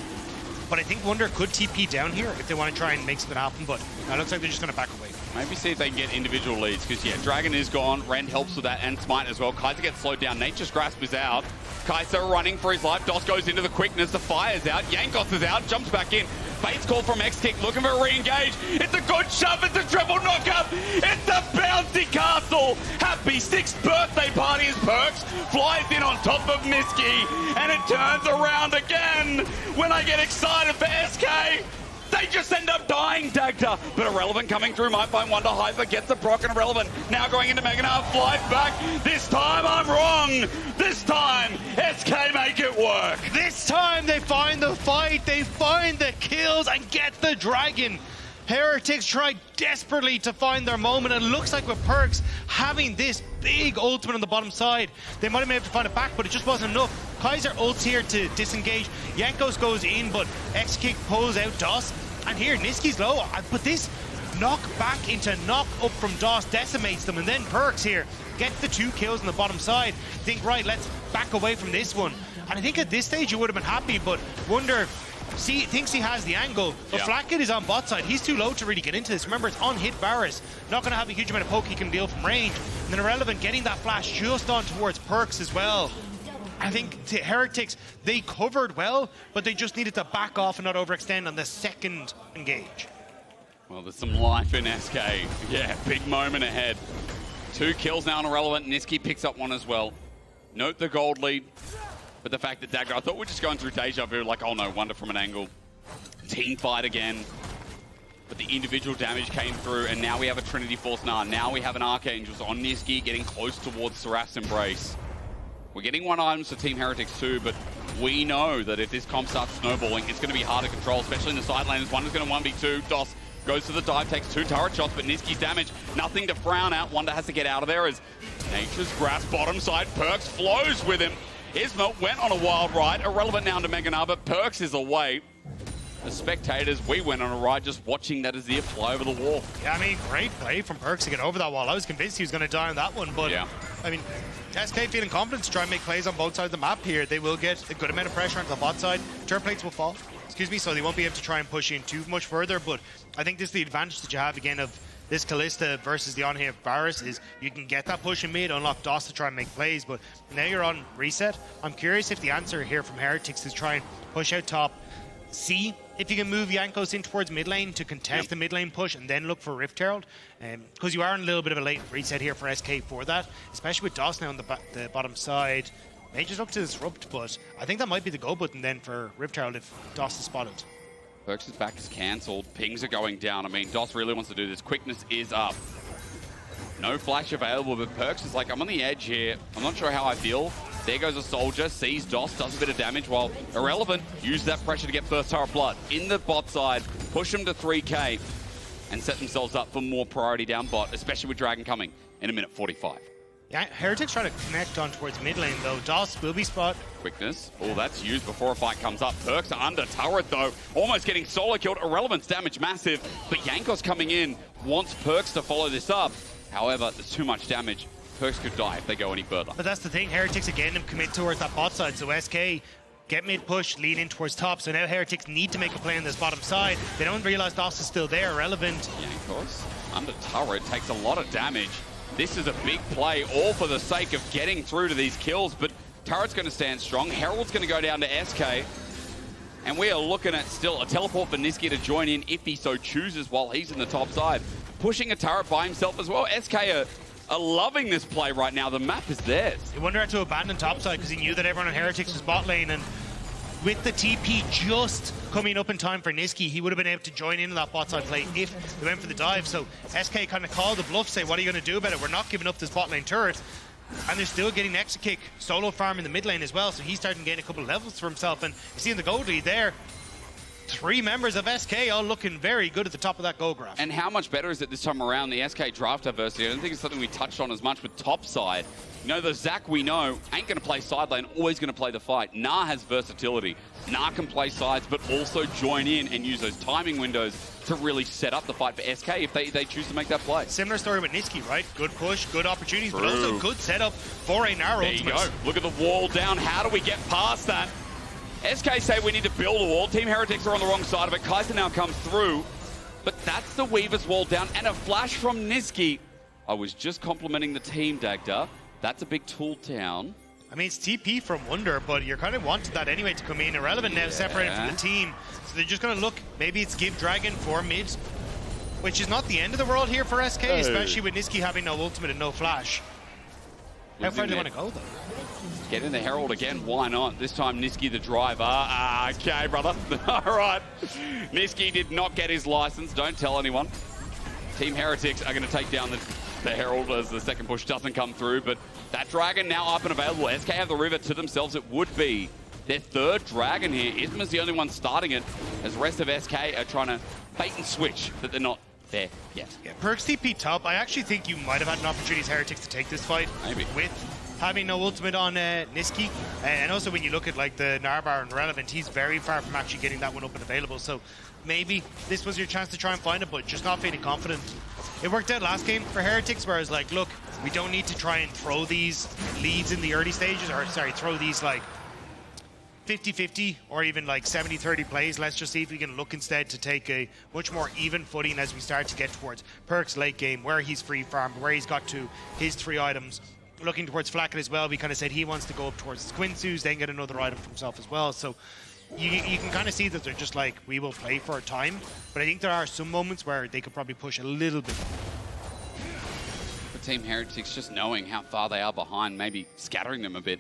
But I think Wunder could TP down here if they want to try and make something happen, but it looks like they're just going to back away. Maybe see if they can get individual leads, because yeah, Dragon is gone, Rend helps with that, and Smite as well. Kaiser gets slowed down, Nature's Grasp is out. Kaiser running for his life, DOS goes into the quickness, the fire's out, Jankos is out, jumps back in. Bait's call from Exakick, looking for a re-engage. It's a good shove, it's a triple knockup. It's a bouncy castle. Happy 6th birthday party as Perkz flies in on top of Nisqy, and it turns around again. When I get excited for SK, they just end up dying, Dagda. But Irrelevant coming through might find Wunder. Hyper gets the proc, and Irrelevant now going into Gnar, flies back. This time I'm wrong. This time SK make it work. This time they find the fight, they find the kills and get the Dragon. Heretics tried desperately to find their moment, and it looks like with Perkz having this big ultimate on the bottom side, they might have been able to find it back, but it just wasn't enough. Kaiser ults here to disengage. Jankos goes in, but Exakick pulls out DOS, and here Nisqy's low, but this knock back into knock up from DOS decimates them, and then Perkz here gets the 2 kills on the bottom side. Think, right, let's back away from this one. And I think at this stage you would have been happy, but Wunder thinks he has the angle, but Flakked is on bot side. He's too low to really get into this. Remember, it's on hit Varus. Not going to have a huge amount of poke he can deal from range. And then Irrelevant getting that flash just on towards Perkz as well. I think the Heretics, they covered well, but they just needed to back off and not overextend on the second engage. Well, there's some life in SK. Yeah, big moment ahead. 2 kills now on Irrelevant. Nisqy picks up 1 as well. Note the gold lead. But the fact that Dagda, I thought we're just going through deja vu, like, oh no, Wunder from an angle. Team fight again. But the individual damage came through, and now we have a Trinity Force Gnar. Now we have an Archangels on Nisqy getting close towards Seraph's Embrace. We're getting 1 items for Team Heretics too, but we know that if this comp starts snowballing, it's going to be hard to control, especially in the side lanes. Wunder's going to 1v2. DOS goes to the dive, takes 2 turret shots, but Nisqy's damage, nothing to frown at. Wunder has to get out of there as Nature's Grasp bottom side. Perkz flows with him. Isma went on a wild ride. Irrelevant now to Gnar, but Perkz is away. The spectators, we went on a ride just watching that Azir fly over the wall. Yeah, I mean, great play from Perkz to get over that wall. I was convinced he was going to die on that one, but Yeah. I mean, SK feeling confident to try and make plays on both sides of the map here. They will get a good amount of pressure onto the bot side. Turret plates will fall, excuse me, so they won't be able to try and push in too much further, but I think this is the advantage that you have again of this Kalista versus the on-here Varus is you can get that push in mid, unlock DOS to try and make plays, but now you're on reset. I'm curious if the answer here from Heretics is try and push out top, see if you can move Jankos in towards mid lane to contest the mid lane push and then look for Rift Herald. Because you are on a little bit of a late reset here for SK for that, especially with DOS now on the bottom side. May just look to disrupt, but I think that might be the go button then for Rift Herald if DOS is spotted. Perkz' back is cancelled. Pings are going down. I mean, DOS really wants to do this. Quickness is up. No flash available, but Perkz is like, I'm on the edge here. I'm not sure how I feel. There goes a soldier, sees DOS, does a bit of damage, while Irrelevant used that pressure to get first turret blood. In the bot side, push them to 3k, and set themselves up for more priority down bot, especially with Dragon coming in a minute 45. Yeah, Heretics trying to connect on towards mid lane though. DOS will be spot. Quickness. Oh, that's used before a fight comes up. Perkz under turret though. Almost getting solo killed. Irrelevant's damage massive. But Jankos coming in wants Perkz to follow this up. However, there's too much damage. Perkz could die if they go any further. But that's the thing. Heretics again commit towards that bot side. So SK get mid push, lean in towards top. So now Heretics need to make a play on this bottom side. They don't realize DOS is still there. Irrelevant. Jankos under turret takes a lot of damage. This is a big play, all for the sake of getting through to these kills, but turret's going to stand strong. Herald's going to go down to SK, and we are looking at still a teleport for Nisqy to join in if he so chooses while he's in the top side. Pushing a turret by himself as well. SK are loving this play right now. The map is theirs. Wunder had to abandon top side because he knew that everyone on Heretics was bot lane, and with the TP just coming up in time for Nisqy, he would have been able to join in that bot side play if they went for the dive. So SK kind of called the bluff, say, what are you going to do about it? We're not giving up this bot lane turret. And they're still getting Exakick solo farm in the mid lane as well, so he's starting to gain a couple of levels for himself. And you see in the gold lead there, 3 members of SK all looking very good at the top of that goal graph. And how much better is it this time around, the SK draft diversity? I don't think it's something we touched on as much with top side. You know, the Zach we know ain't going to play side lane, always going to play the fight. Gnar has versatility. Gnar can play sides, but also join in and use those timing windows to really set up the fight for SK if they choose to make that play. Similar story with Nisqy, right? Good push, good opportunities, but also good setup for a Gnar There ultimate. you go. Look at the wall down. How do we get past that? SK say we need to build a wall. Team Heretics are on the wrong side of it. Kaiser now comes through. But that's the Weaver's wall down. And a flash from Nisqy. I was just complimenting the team, Dagda. That's a big tool down. I mean, it's TP from Wunder, but you're kind of wanted that anyway to come in. Irrelevant now, separated from the team. So they're just going to look, maybe it's give Dragon for mid, which is not the end of the world here for SK, especially with Nisqy having no ultimate and no flash. How far do they want to go, though? Get in the Herald again, why not? This time Nisqy the driver. Okay, brother. All right. Nisqy did not get his license, don't tell anyone. Team Heretics are going to take down the Herald as the second push doesn't come through, but that Dragon now up and available. SK have the river to themselves. It would be their 3rd Dragon here. Isma's the only one starting it, as the rest of SK are trying to bait and switch, but they're not there yet. Yeah, Perkz TP top. I actually think you might have had an opportunity as Heretics to take this fight. Maybe. With having no ultimate on Nisqy. And also when you look at like the Narbar and Relevant, he's very far from actually getting that one up and available. So maybe this was your chance to try and find it, but just not feeling confident. It worked out last game for Heretics, where I was like, look, we don't need to try and throw these leads in the early stages, or sorry, throw these like 50-50 or even like 70-30 plays. Let's just see if we can look instead to take a much more even footing as we start to get towards Perkz late game, where he's free farmed, where he's got to his 3 items. Looking towards Flakked as well, we kind of said he wants to go up towards Squinsus, then get another item for himself as well. So you can kind of see that they're just like, we will play for a time. But I think there are some moments where they could probably push a little bit. For Team Heretics, just knowing how far they are behind, maybe scattering them a bit.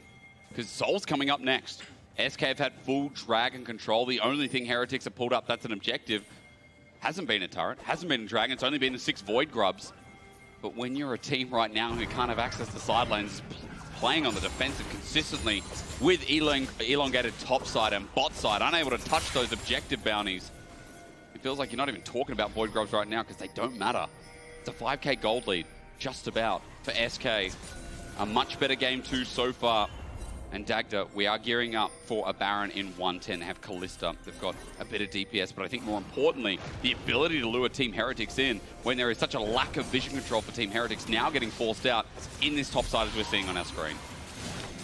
Because Soul's coming up next. SK have had full Dragon control. The only thing Heretics have pulled up that's an objective hasn't been a turret, hasn't been a Dragon. It's only been the 6 Void Grubs. But when you're a team right now who can't have access to side lanes, playing on the defensive consistently with elongated top side and bot side, unable to touch those objective bounties, it feels like you're not even talking about Void Grubs right now because they don't matter. It's a 5k gold lead, just about, for SK. A much better game 2 so far. And Dagda, we are gearing up for a Baron in 110. They have Kalista. They've got a bit of DPS, but I think more importantly, the ability to lure Team Heretics in when there is such a lack of vision control for Team Heretics now getting forced out in this top side as we're seeing on our screen.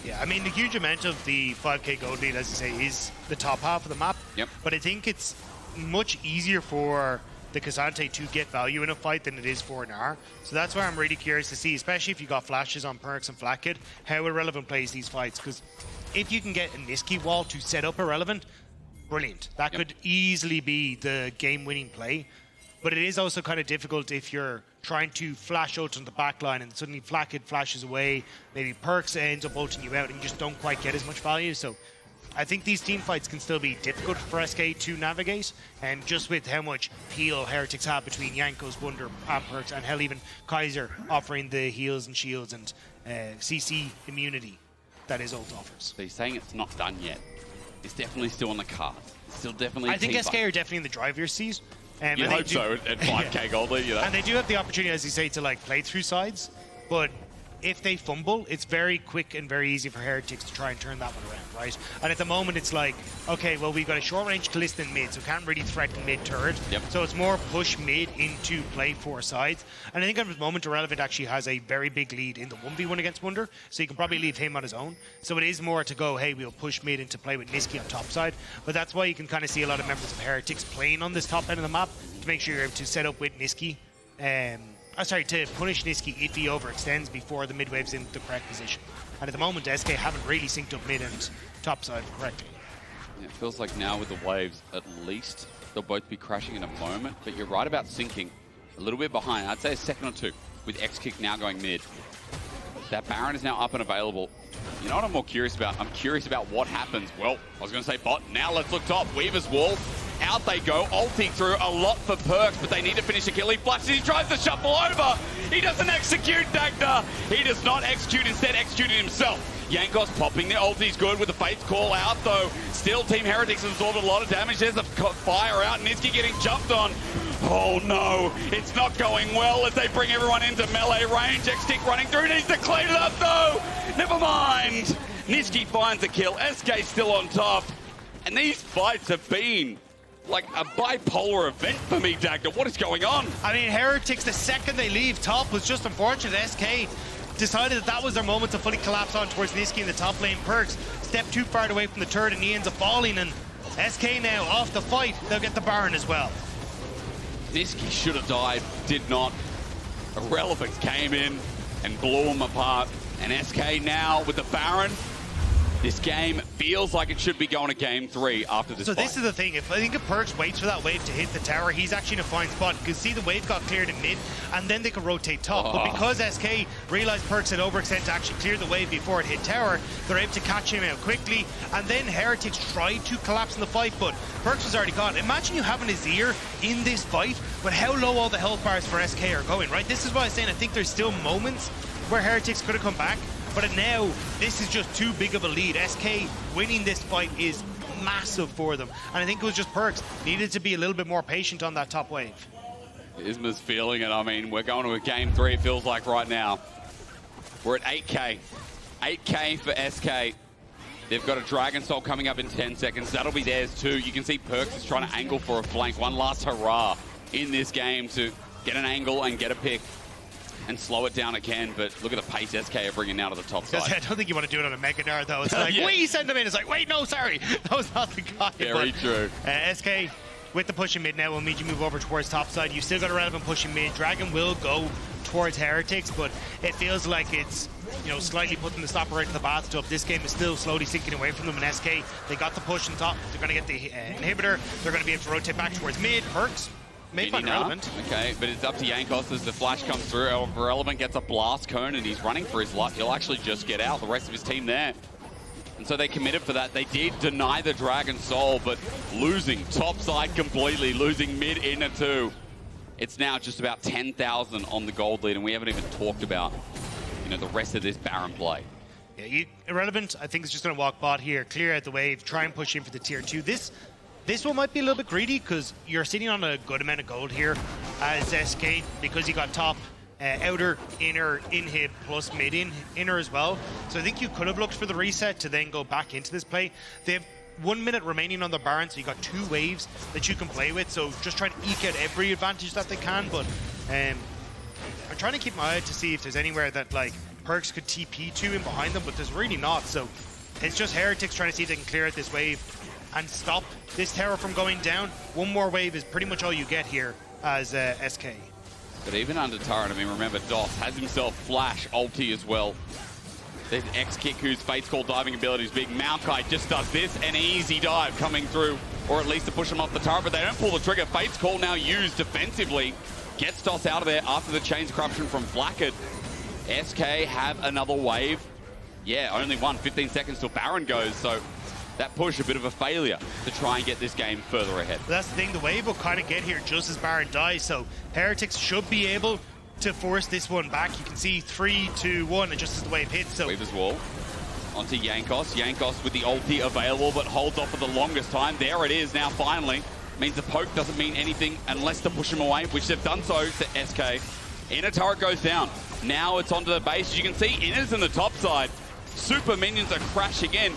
Yeah, I mean, the huge amount of the 5k gold lead, as you say, is the top half of the map. Yep. But I think it's much easier for the K'Sante to get value in a fight than it is for Gnar. So that's why I'm really curious to see, especially if you got flashes on Perkz and Flakked, how Irrelevant plays these fights. Because if you can get a Nisqy wall to set up Irrelevant, brilliant. That could easily be the game-winning play. But it is also kind of difficult if you're trying to flash ult on the back line and suddenly Flakked flashes away, maybe Perkz ends up ulting you out and you just don't quite get as much value. So I think these team fights can still be difficult for SK to navigate, and just with how much heal Heretics have between Jankos, Wunder, and Perkz, and hell, even Kaiser offering the heals and shields and CC immunity that his ult offers. So you're saying it's not done yet. It's definitely still on the cards. Still definitely I think SK are definitely in the drive-year seas. You hope so at 5k gold lead, you know. And they do have the opportunity, as you say, to like play through sides, but if they fumble, it's very quick and very easy for Heretics to try and turn that one around, right? And at the moment, it's like, okay, well, we've got a short-range Kalista in mid, so can't really threaten mid-turret. Yep. So it's more push mid into play for sides. And I think at the moment, Irrelevant actually has a very big lead in the 1v1 against Wunder, so you can probably leave him on his own. So it is more to go, hey, we'll push mid into play with Nisqy on top side. But that's why you can kind of see a lot of members of Heretics playing on this top end of the map to make sure you're able to set up with Nisqy. To punish Nisqy if he overextends before the mid wave's in the correct position. And at the moment, SK haven't really synced up mid and top side correctly. It feels like now with the waves, at least they'll both be crashing in a moment, but you're right about syncing a little bit behind. I'd say a second or two with Exakick now going mid. That Baron is now up and available. You know what I'm more curious about? I'm curious about what happens. Well, I was going to say bot. Now let's look top. Weaver's wall. Out they go, ulting through a lot for Perkz, but they need to finish the kill. He flashes, he tries to shuffle over. He doesn't execute Dagda. He does not execute, instead executing himself. Jankos popping the ult, he's good with the Faith call out though. Still Team Heretics absorbed a lot of damage. There's the fire out, Nisqy getting jumped on. Oh no, it's not going well as they bring everyone into melee range. Exakick running through, needs to clean it up though. Never mind. Nisqy finds the kill, SK still on top. And these fights have been like a bipolar event for me, Dagda. What is going on? I mean, Heretics, the second they leave top was just unfortunate. SK decided that was their moment to fully collapse on towards Nisqy in the top lane. Perkz stepped too far away from the turret and he ends up falling, and SK now off the fight. They'll get the Baron as well. Nisqy should have died, did not. Irrelevant came in and blew him apart. And SK now with the Baron. This game feels like it should be going to game 3 after this fight. This is the thing. I think if Perkz waits for that wave to hit the tower, he's actually in a fine spot. Because see, the wave got cleared in mid, and then they could rotate top. But because SK realized Perkz had overextended to actually clear the wave before it hit tower, they're able to catch him out quickly. And then Heretics tried to collapse in the fight, but Perkz was already gone. Imagine you having Azir in this fight, but how low all the health bars for SK are going, right? This is why I'm saying I think there's still moments where Heretics could have come back. But now, this is just too big of a lead. SK winning this fight is massive for them. And I think it was just Perkz needed to be a little bit more patient on that top wave. Isma's feeling it. I mean, we're going to a game 3, it feels like right now. We're at 8k. 8k for SK. They've got a Dragon Soul coming up in 10 seconds. That'll be theirs too. You can see Perkz is trying to angle for a flank. One last hurrah in this game to get an angle and get a pick and slow it down again, but look at the pace SK are bringing now to the top side. I don't think you want to do it on a Mega Gnar though. It's like, wait, send them in. It's like, wait, no, sorry. That was not the guy. Very true. SK with the push in mid now will need you move over towards top side. You've still got a relevant push in mid. Dragon will go towards Heretics, but it feels like it's, you know, slightly putting the stopper right to the bathtub. This game is still slowly sinking away from them, and SK, they got the push on top. They're going to get the inhibitor. They're going to be able to rotate back towards mid. Perkz may find relevant. Okay, but it's up to Jankos as the flash comes through. Relevant gets a blast cone and he's running for his life. He'll actually just get out. The rest of his team there. And so they committed for that. They did deny the Dragon Soul, but losing top side completely, losing mid inner too. It's now just about 10,000 on the gold lead, and we haven't even talked about, you know, the rest of this Baron play. Yeah, Irrelevant, I think, is just going to walk bot here, clear out the wave, try and push in for the tier 2. This one might be a little bit greedy because you're sitting on a good amount of gold here as SK because you got top outer, inner, inhib, plus mid inner as well. So I think you could have looked for the reset to then go back into this play. They have 1 minute remaining on the Baron, so you got 2 waves that you can play with. So just trying to eke out every advantage that they can. But I'm trying to keep my eye out to see if there's anywhere that like Perkz could TP to in behind them, but there's really not. So it's just Heretics trying to see if they can clear out this wave and stop this tower from going down. 1 more wave is pretty much all you get here as SK. But even under turret, I mean, remember, DOS has himself flash ulti as well. There's Exakick, whose Fate's Call diving ability is big. Maokai just does this, an easy dive coming through, or at least to push him off the turret, but they don't pull the trigger. Fate's Call now used defensively. Gets DOS out of there after the chains corruption from Flakked. SK have another wave. Yeah, only 15 seconds till Baron goes, so that push a bit of a failure to try and get this game further ahead. But that's the thing, the wave will kind of get here just as Baron dies, so Heretics should be able to force this one back. You can see 3, 2, 1, and just as the wave hits, so... Weaver's Wall onto Jankos. Jankos with the ulti available, but holds off for the longest time. There it is now, finally. Means the poke doesn't mean anything unless to push him away, which they've done so to SK. Inner turret goes down. Now it's onto the base. As you can see, Inner's in the top side. Super minions are crashing in.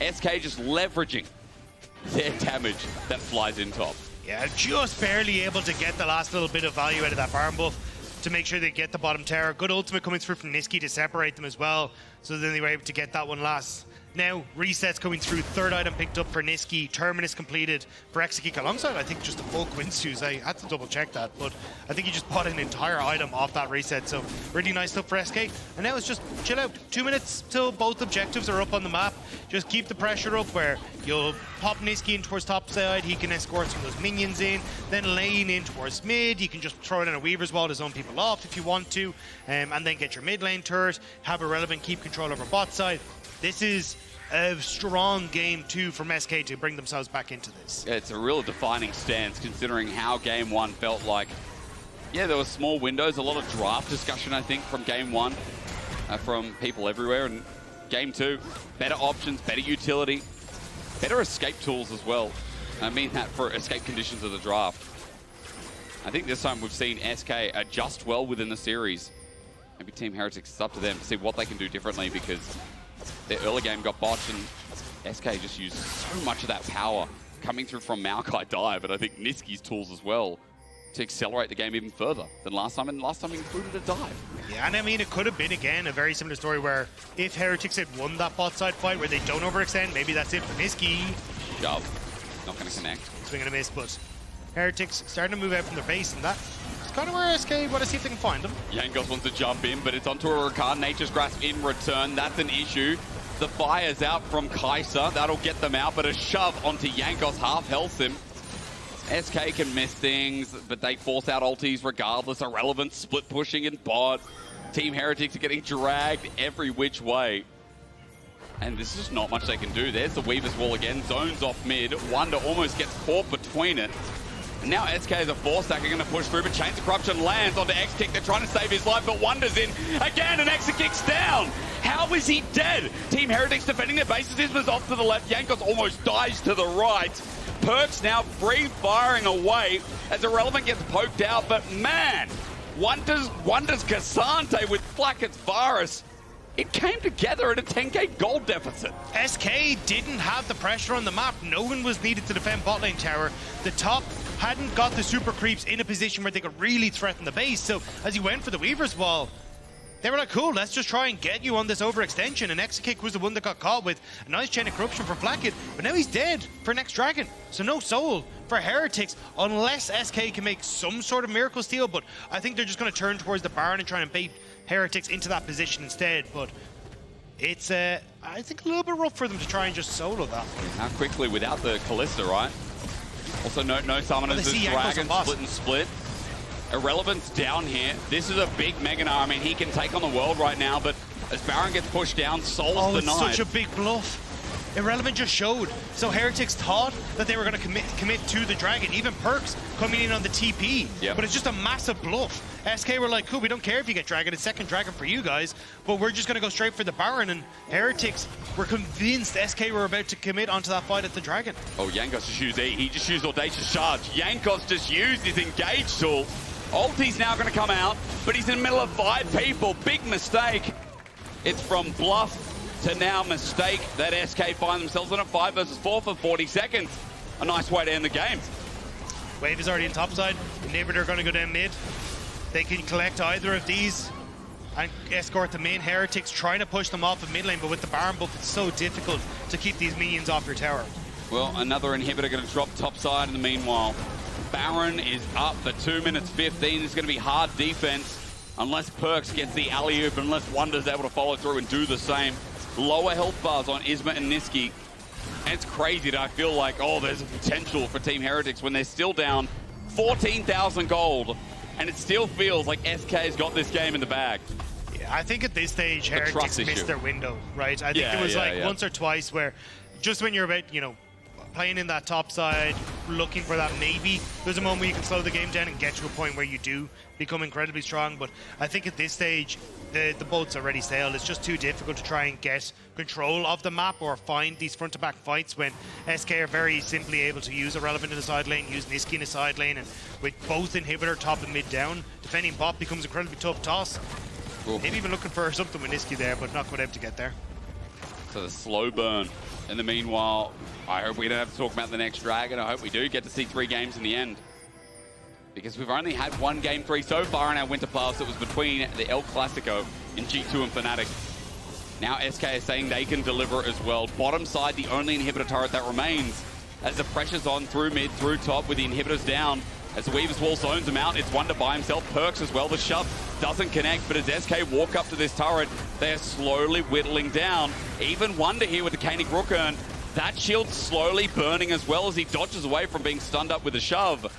SK just leveraging their damage that flies in top. Yeah, just barely able to get the last little bit of value out of that Baron buff to make sure they get the bottom tower. Good ultimate coming through from Nisqy to separate them as well. So then they were able to get that one last. Now, resets coming through. 3rd item picked up for Nisqy. Terminus completed for Exakick alongside, I think, just a full Quincy's. I had to double check that, but I think he just bought an entire item off that reset. So really nice stuff for SK. And now it's just chill out. 2 minutes till both objectives are up on the map. Just keep the pressure up where you'll pop Nisqy in towards top side. He can escort some of those minions in. Then lane in towards mid. You can just throw it in a Weaver's Wall to zone people off if you want to. And then get your mid lane turret. Have Irrelevant keep control over bot side. This is a strong game too from SK to bring themselves back into this. Yeah, it's a real defining stance considering how game 1 felt like. Yeah, there were small windows, a lot of draft discussion, I think, from game 1 from people everywhere. And game 2, better options, better utility, better escape tools as well. I mean that for escape conditions of the draft. I think this time we've seen SK adjust well within the series. Maybe Team Heretics, it's up to them to see what they can do differently, because their early game got botched and SK just used so much of that power coming through from Maokai dive, and I think Nisqy's tools as well to accelerate the game even further than last time, and last time included a dive. Yeah, and I mean, it could have been, again, a very similar story where if Heretics had won that bot side fight where they don't overextend, maybe that's it for Nisqy. Shove. Not going to connect. Swing and a miss, but Heretics starting to move out from their base, and that's kind of where SK want to see if they can find them. Jankos wants to jump in, but it's onto a Rakan. Nature's Grasp in return. That's an issue. The fire's out from Kaiser. That'll get them out, but a shove onto Jankos half health him. SK can miss things, but they force out ultis regardless. Irrelevant split pushing in bot. Team Heretics are getting dragged every which way. And there's just not much they can do. There's the Weaver's Wall again. Zones off mid. Wunder almost gets caught between it. And now SK is a 4-stacker going to push through, but Chains of Corruption lands onto Exakick. They're trying to save his life, but Wunder's in again, and Exakick's down. How is he dead? Team Heretics defending their bases. Isma's off to the left. Jankos almost dies to the right. Perkz now free firing away as Irrelevant gets poked out, but man, Wunder's Cassante with Flakked's Varus. It came together at a 10k gold deficit. SK didn't have the pressure on the map. No one was needed to defend bot lane tower. The top hadn't got the super creeps in a position where they could really threaten the base. So as he went for the Weaver's Wall, they were like, cool, let's just try and get you on this overextension. And Exakick was the one that got caught with a nice chain of corruption for Flakked, but now he's dead for next dragon. So no soul for Heretics, unless SK can make some sort of miracle steal. But I think they're just going to turn towards the Baron and try and bait Heretics into that position instead. But it's, I think, a little bit rough for them to try and just solo that. How quickly without the Kalista, right? Also, no summoners. This dragon split and split. Irrelevant's down here. This is a big Mega Gnar. I mean, he can take on the world right now, but as Baron gets pushed down, Soul's denied. It's such a big bluff. Irrelevant just showed. So Heretics thought that they were going to commit to the dragon. Even Perkz coming in on the TP. Yep. But it's just a massive bluff. SK were like, cool, we don't care if you get dragon. It's second dragon for you guys. But we're just going to go straight for the Baron. And Heretics were convinced SK were about to commit onto that fight at the dragon. Oh, Jankos just used E. He just used Audacious Charge. Jankos just used his engage tool. Ulti's now going to come out, but he's in the middle of 5 people. Big mistake. It's from bluff to now mistake that SK find themselves in a 5 versus 4 for 40 seconds. A nice way to end the game. Wave is already in topside. Inhibitor going to go down mid. They can collect either of these and escort them in. Heretics trying to push them off of mid lane, but with the Baron buff, it's so difficult to keep these minions off your tower. Well, another inhibitor going to drop topside in the meanwhile. Baron is up for 2 minutes 15. It's going to be hard defense unless Perkz gets the alley-oop, unless Wunder's able to follow through and do the same. Lower health bars on Isma and Nisqy. And it's crazy that I feel like, oh, there's a potential for Team Heretics when they're still down 14,000 gold. And it still feels like SK's got this game in the bag. Yeah, I think at this stage, Heretics missed their window, right? I think it was once or twice where just when you're about, you know, playing in that top side, looking for that maybe, there's a moment where you can slow the game down and get to a point where you do become incredibly strong. But I think at this stage, the boat's already sailed. It's just too difficult to try and get control of the map or find these front-to-back fights when SK are very simply able to use Irrelevant in the side lane, use Nisqy in the side lane, and with both inhibitor top and mid down, defending bot becomes incredibly tough toss. Cool. Maybe even looking for something with Nisqy there, but not quite able to get there. So the slow burn. In the meanwhile, I hope we don't have to talk about the next Dragon. I hope we do get to see 3 games in the end. Because we've only had 1 Game 3 so far in our Winter Playoffs. It was between the El Clasico and G2 and Fnatic. Now SK is saying they can deliver as well. Bottom side, the only inhibitor turret that remains. As the pressure's on through mid, through top, with the inhibitors down. As the Weaver's Wall zones him out, it's Wunder by himself. Perkz as well. The shove doesn't connect, but as SK walk up to this turret, they're slowly whittling down. Even Wunder here with the Caning Rookern. That shield's slowly burning as well as he dodges away from being stunned up with a shove.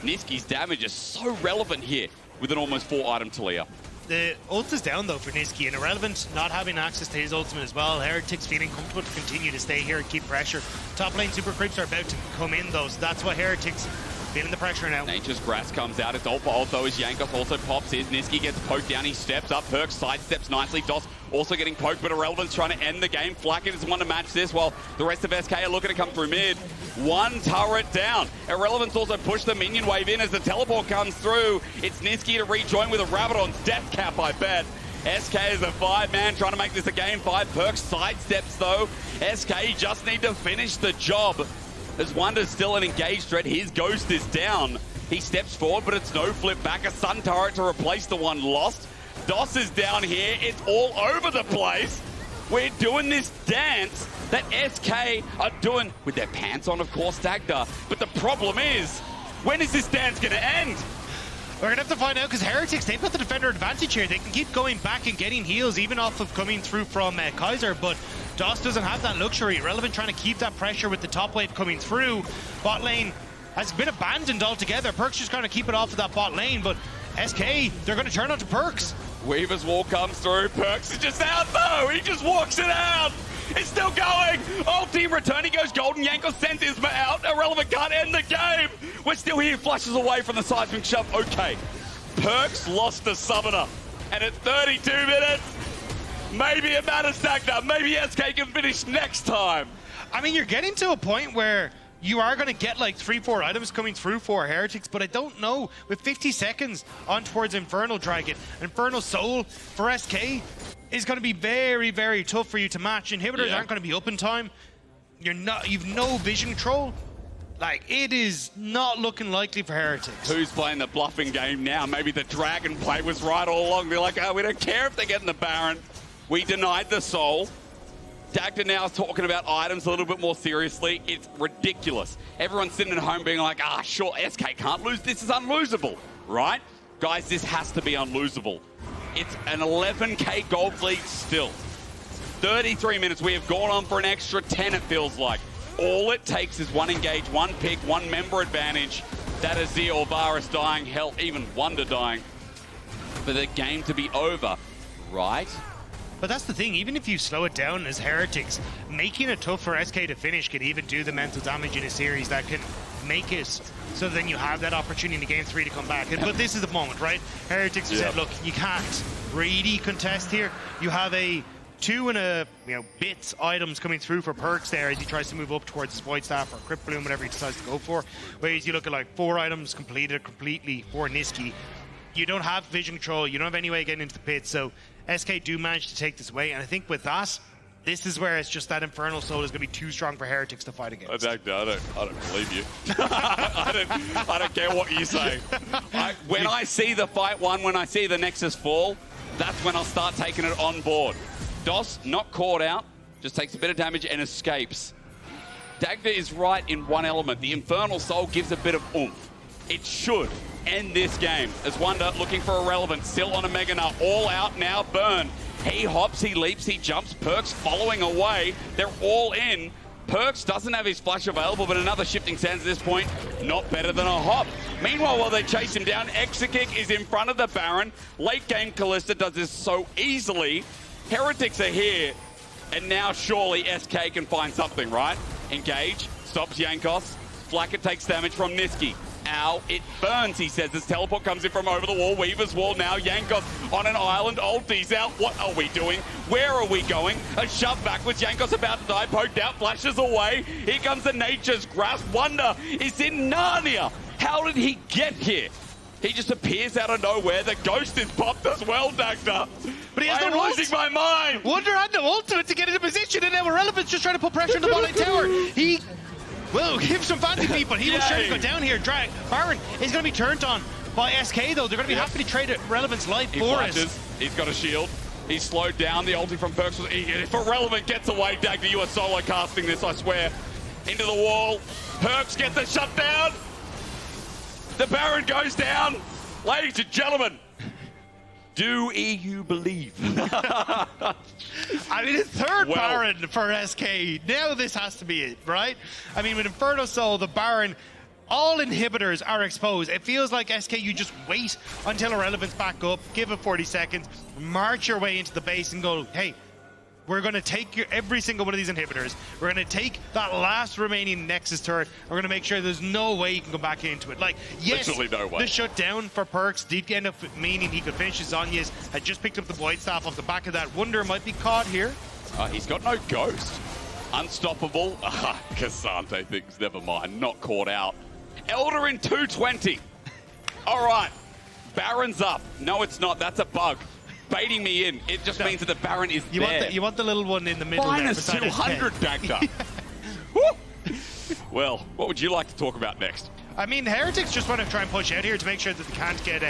Nisqy's damage is so relevant here with an almost 4-item Taliyah. The ult is down though for Nisqy, and Irrelevant not having access to his ultimate as well. Heretics feeling comfortable to continue to stay here and keep pressure. Top lane super creeps are about to come in though, so that's why Heretics feeling the pressure now. Nature's Grass comes out. It's ult for ult though as Jankos also pops his. Nisqy gets poked down. He steps up. Perkz sidesteps nicely. Dos also getting poked, but Irrelevant's trying to end the game. Flakked is one to match this while the rest of SK are looking to come through mid. 1 turret down. Irrelevant's also pushed the minion wave in as the teleport comes through. It's Nisqy to rejoin with a Rabadon's death cap, I bet. SK is a 5-man trying to make this a game 5. Perkz sidesteps though. SK just need to finish the job. As Wunder's still an engaged threat, his ghost is down. He steps forward, but it's no flip back. A sun turret to replace the one lost. Dos is down here. It's all over the place. We're doing this dance that SK are doing with their pants on, of course, Dagda. But the problem is, when is this dance going to end? We're going to have to find out because Heretics, they've got the defender advantage here. They can keep going back and getting heals even off of coming through from Kaiser, but Dos doesn't have that luxury. Irrelevant trying to keep that pressure with the top wave coming through. Bot lane has been abandoned altogether. Perkz just trying to keep it off of that bot lane, but SK, they're going to turn onto Perkz. Weaver's Wall comes through. Perkz is just out though. He just walks it out. It's still going. Ulti return. He goes golden. Jankos sends Isma out. Irrelevant can't end the game. We're still here. Flushes away from the seismic shove. Okay. Perkz lost the summoner. And at 32 minutes, maybe it matters, Dagda. Maybe SK can finish next time. I mean, you're getting to a point where you are going to get like 3-4 items coming through for Heretics, but I don't know. With 50 seconds on towards Infernal Dragon, Infernal Soul for SK is going to be very, very tough for you to match. Inhibitors aren't going to be up in time. You've no vision control. Like, it is not looking likely for Heretics. Who's playing the bluffing game now? Maybe the Dragon play was right all along. They're like, oh, we don't care if they're getting the Baron. We denied the Soul. Dagda now is talking about items a little bit more seriously. It's ridiculous. Everyone's sitting at home being like, sure, SK can't lose. This is unlosable, right? Guys, this has to be unlosable. It's an 11k gold lead still. 33 minutes. We have gone on for an extra 10, it feels like. All it takes is one engage, one pick, one member advantage. That Azir or Varus dying, hell, even Wunder dying, for the game to be over, right? But that's the thing, even if you slow it down as Heretics, making it tough for SK to finish can even do the mental damage in a series that can make it so then you have that opportunity in game 3 to come back. But this is the moment, right? Heretics said, look, you can't really contest here. You have a 2 and a bits items coming through for Perkz there as he tries to move up towards his Void Staff or Crypt Bloom, whatever he decides to go for. Whereas you look at like 4 items completed completely for Nisqy. You don't have vision control, you don't have any way of getting into the pit, so SK do manage to take this away, and I think with that, this is where it's just that Infernal Soul is going to be too strong for Heretics to fight against. I don't believe you. I don't care what you say. When I see the fight won, when I see the Nexus fall, that's when I'll start taking it on board. DOS not caught out, just takes a bit of damage and escapes. Dagda is right in one element. The Infernal Soul gives a bit of oomph. It should end this game as Wunder looking for a relevance, still on a Mega Gnar, all out now, burn. He hops, he leaps, he jumps, Perkz following away. They're all in. Perkz doesn't have his flash available, but another shifting sands at this point, not better than a hop. Meanwhile, while they chase him down, Exakick is in front of the Baron. Late game Kalista does this so easily. Heretics are here, and now surely SK can find something, right? Engage, stops Jankos. Flakked takes damage from Nisqy. Ow, it burns, he says, as teleport comes in from over the wall. Weaver's wall now. Jankos on an island. Ulti's out. What are we doing? Where are we going? A shove backwards. Jankos about to die. Poked out. Flashes away. Here comes the Nature's Grasp. Wunder is in Narnia. How did he get here? He just appears out of nowhere. The ghost is popped as well, Dagda. But he has I'm no ult. losing my mind. Wunder had no ultimate to get into position, and now Irrelevant's just trying to put pressure on the bot lane tower. He will give some fancy people. He will surely go down here. Baron is going to be turned on by SK, though. They're going to be happy to trade Irrelevant's life for us. He's got a shield. He's slowed down. The ulti from Perkz. If Irrelevant gets away, Dagda, you are solo casting this, I swear. Into the wall. Perkz gets the shutdown. The Baron goes down. Ladies and gentlemen, do you believe? I mean, a third Baron for SK. Now this has to be it, right? I mean, with Infernal Soul, the Baron, all inhibitors are exposed. It feels like SK, you just wait until Irrelevant's back up, give it 40 seconds, march your way into the base and go, hey, we're going to take every single one of these inhibitors. We're going to take that last remaining Nexus turret. We're going to make sure there's no way you can go back into it. Like, yes, no way. The shutdown for Perkz did end up meaning he could finish his Zhonya's. Had just picked up the Void Staff off the back of that. Wunder might be caught here. He's got no ghost. Unstoppable. Cassante thinks, never mind. Not caught out. Elder in 220. All right. Baron's up. No, it's not. That's a bug. Baiting me in. It just means that the Baron is there. You want the little one in the middle Minus there. Minus 200, Dagda. Well, what would you like to talk about next? I mean, Heretics just want to try and push out here to make sure that they can't get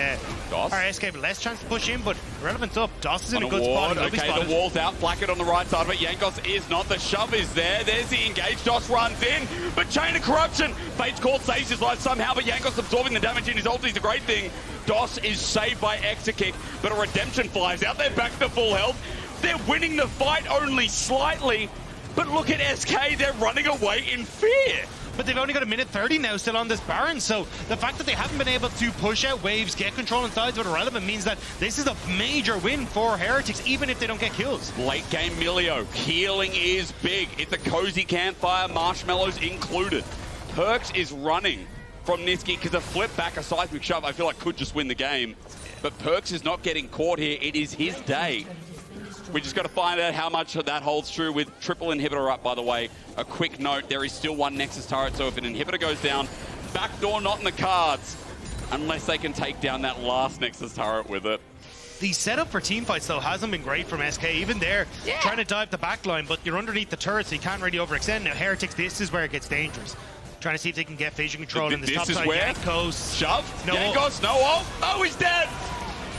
SK have less chance to push in, but Irrelevant's up. DOS is in a good spot. Okay, the wall's out. Flakked on the right side of it. Jankos is not. The shove is there. There's the engage. DOS runs in, but Chain of Corruption. Fate's Call saves his life somehow, but Jankos absorbing the damage in his ulti is a great thing. DOS is saved by Exakick, but a Redemption flies out. They're back to full health. They're winning the fight only slightly, but look at SK. They're running away in fear. But they've only got a minute 30 now still on this Baron, so the fact that they haven't been able to push out waves, get control and sides with Irrelevant means that this is a major win for Heretics, even if they don't get kills. Late game Milio, healing is big. It's a cozy campfire, marshmallows included. Perkz is running from Nisqy because a flip back, a seismic shove, I feel like could just win the game. But Perkz is not getting caught here. It is his day. We just got to find out how much of that holds true with triple inhibitor up, by the way. A quick note, there is still one Nexus turret, so if an inhibitor goes down, backdoor not in the cards, unless they can take down that last Nexus turret with it. The setup for teamfights, though, hasn't been great from SK. Even there, trying to dive the backline, but you're underneath the turret, so you can't really overextend. Now, Heretics, this is where it gets dangerous. Trying to see if they can get vision control in the top side. Jankos. Shove. No Jankos, no ult. Oh, he's dead.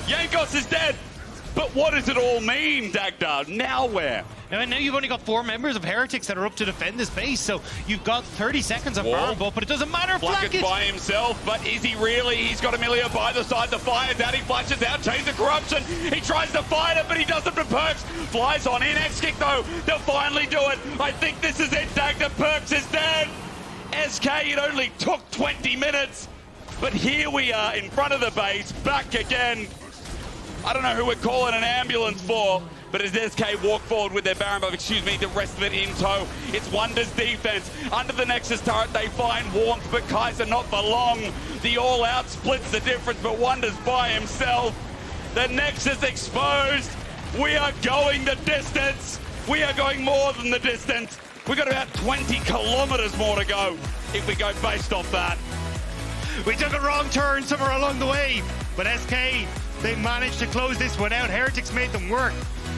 Jankos is dead. But what does it all mean, Dagda? Now where? Now you've only got 4 members of Heretics that are up to defend this base, so you've got 30 seconds on Baron Bolt, but it doesn't matter. Flakked by himself, but is he really? He's got Milio by the side. The fire's out. He flashes out. Chains of Corruption. He tries to fight it, but he doesn't from Perkz. Flies on in. X-Kick, though. They'll finally do it. I think this is it, Dagda. Perkz is dead. SK, it only took 20 minutes, but here we are in front of the base, back again. I don't know who we're calling an ambulance for, but as SK walk forward with their Baron buff, the rest of it in tow. It's Wunder's defense. Under the Nexus turret, they find warmth, but Kaiser not for long. The all-out splits the difference, but Wunder's by himself. The Nexus exposed. We are going the distance. We are going more than the distance. We've got about 20 kilometers more to go if we go based off that. We took a wrong turn somewhere along the way, but SK, they managed to close this one out. Heretics made them work.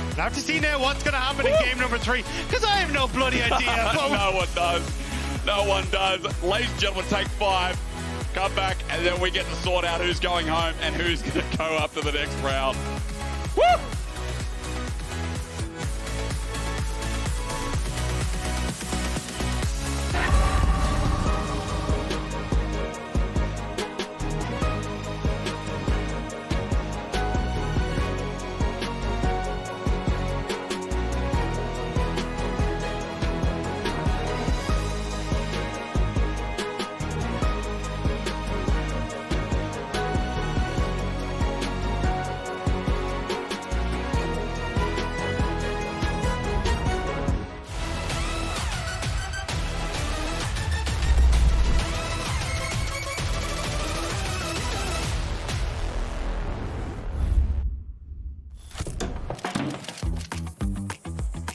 We'll have to see now what's going to happen in game number 3, because I have no bloody idea. No one does. No one does. Ladies and gentlemen, take 5. Come back, and then we get to sort out who's going home and who's going to go up to the next round. Woo!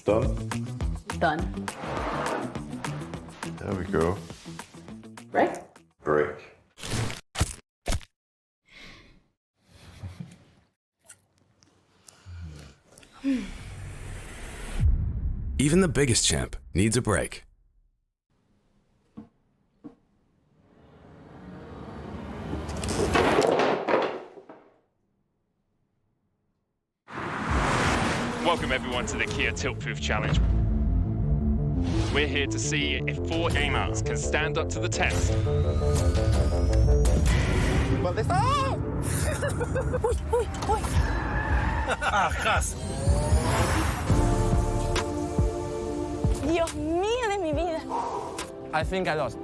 Done? Done. There we go. Break? Break. Even the biggest champ needs a break. Welcome everyone to the Kia Tilt Proof Challenge. We're here to see if 4 gamers can stand up to the test. Dios mío de mi vida. I think I lost.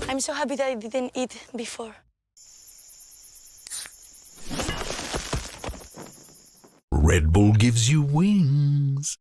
I'm so happy that I didn't eat before. Red Bull gives you wings.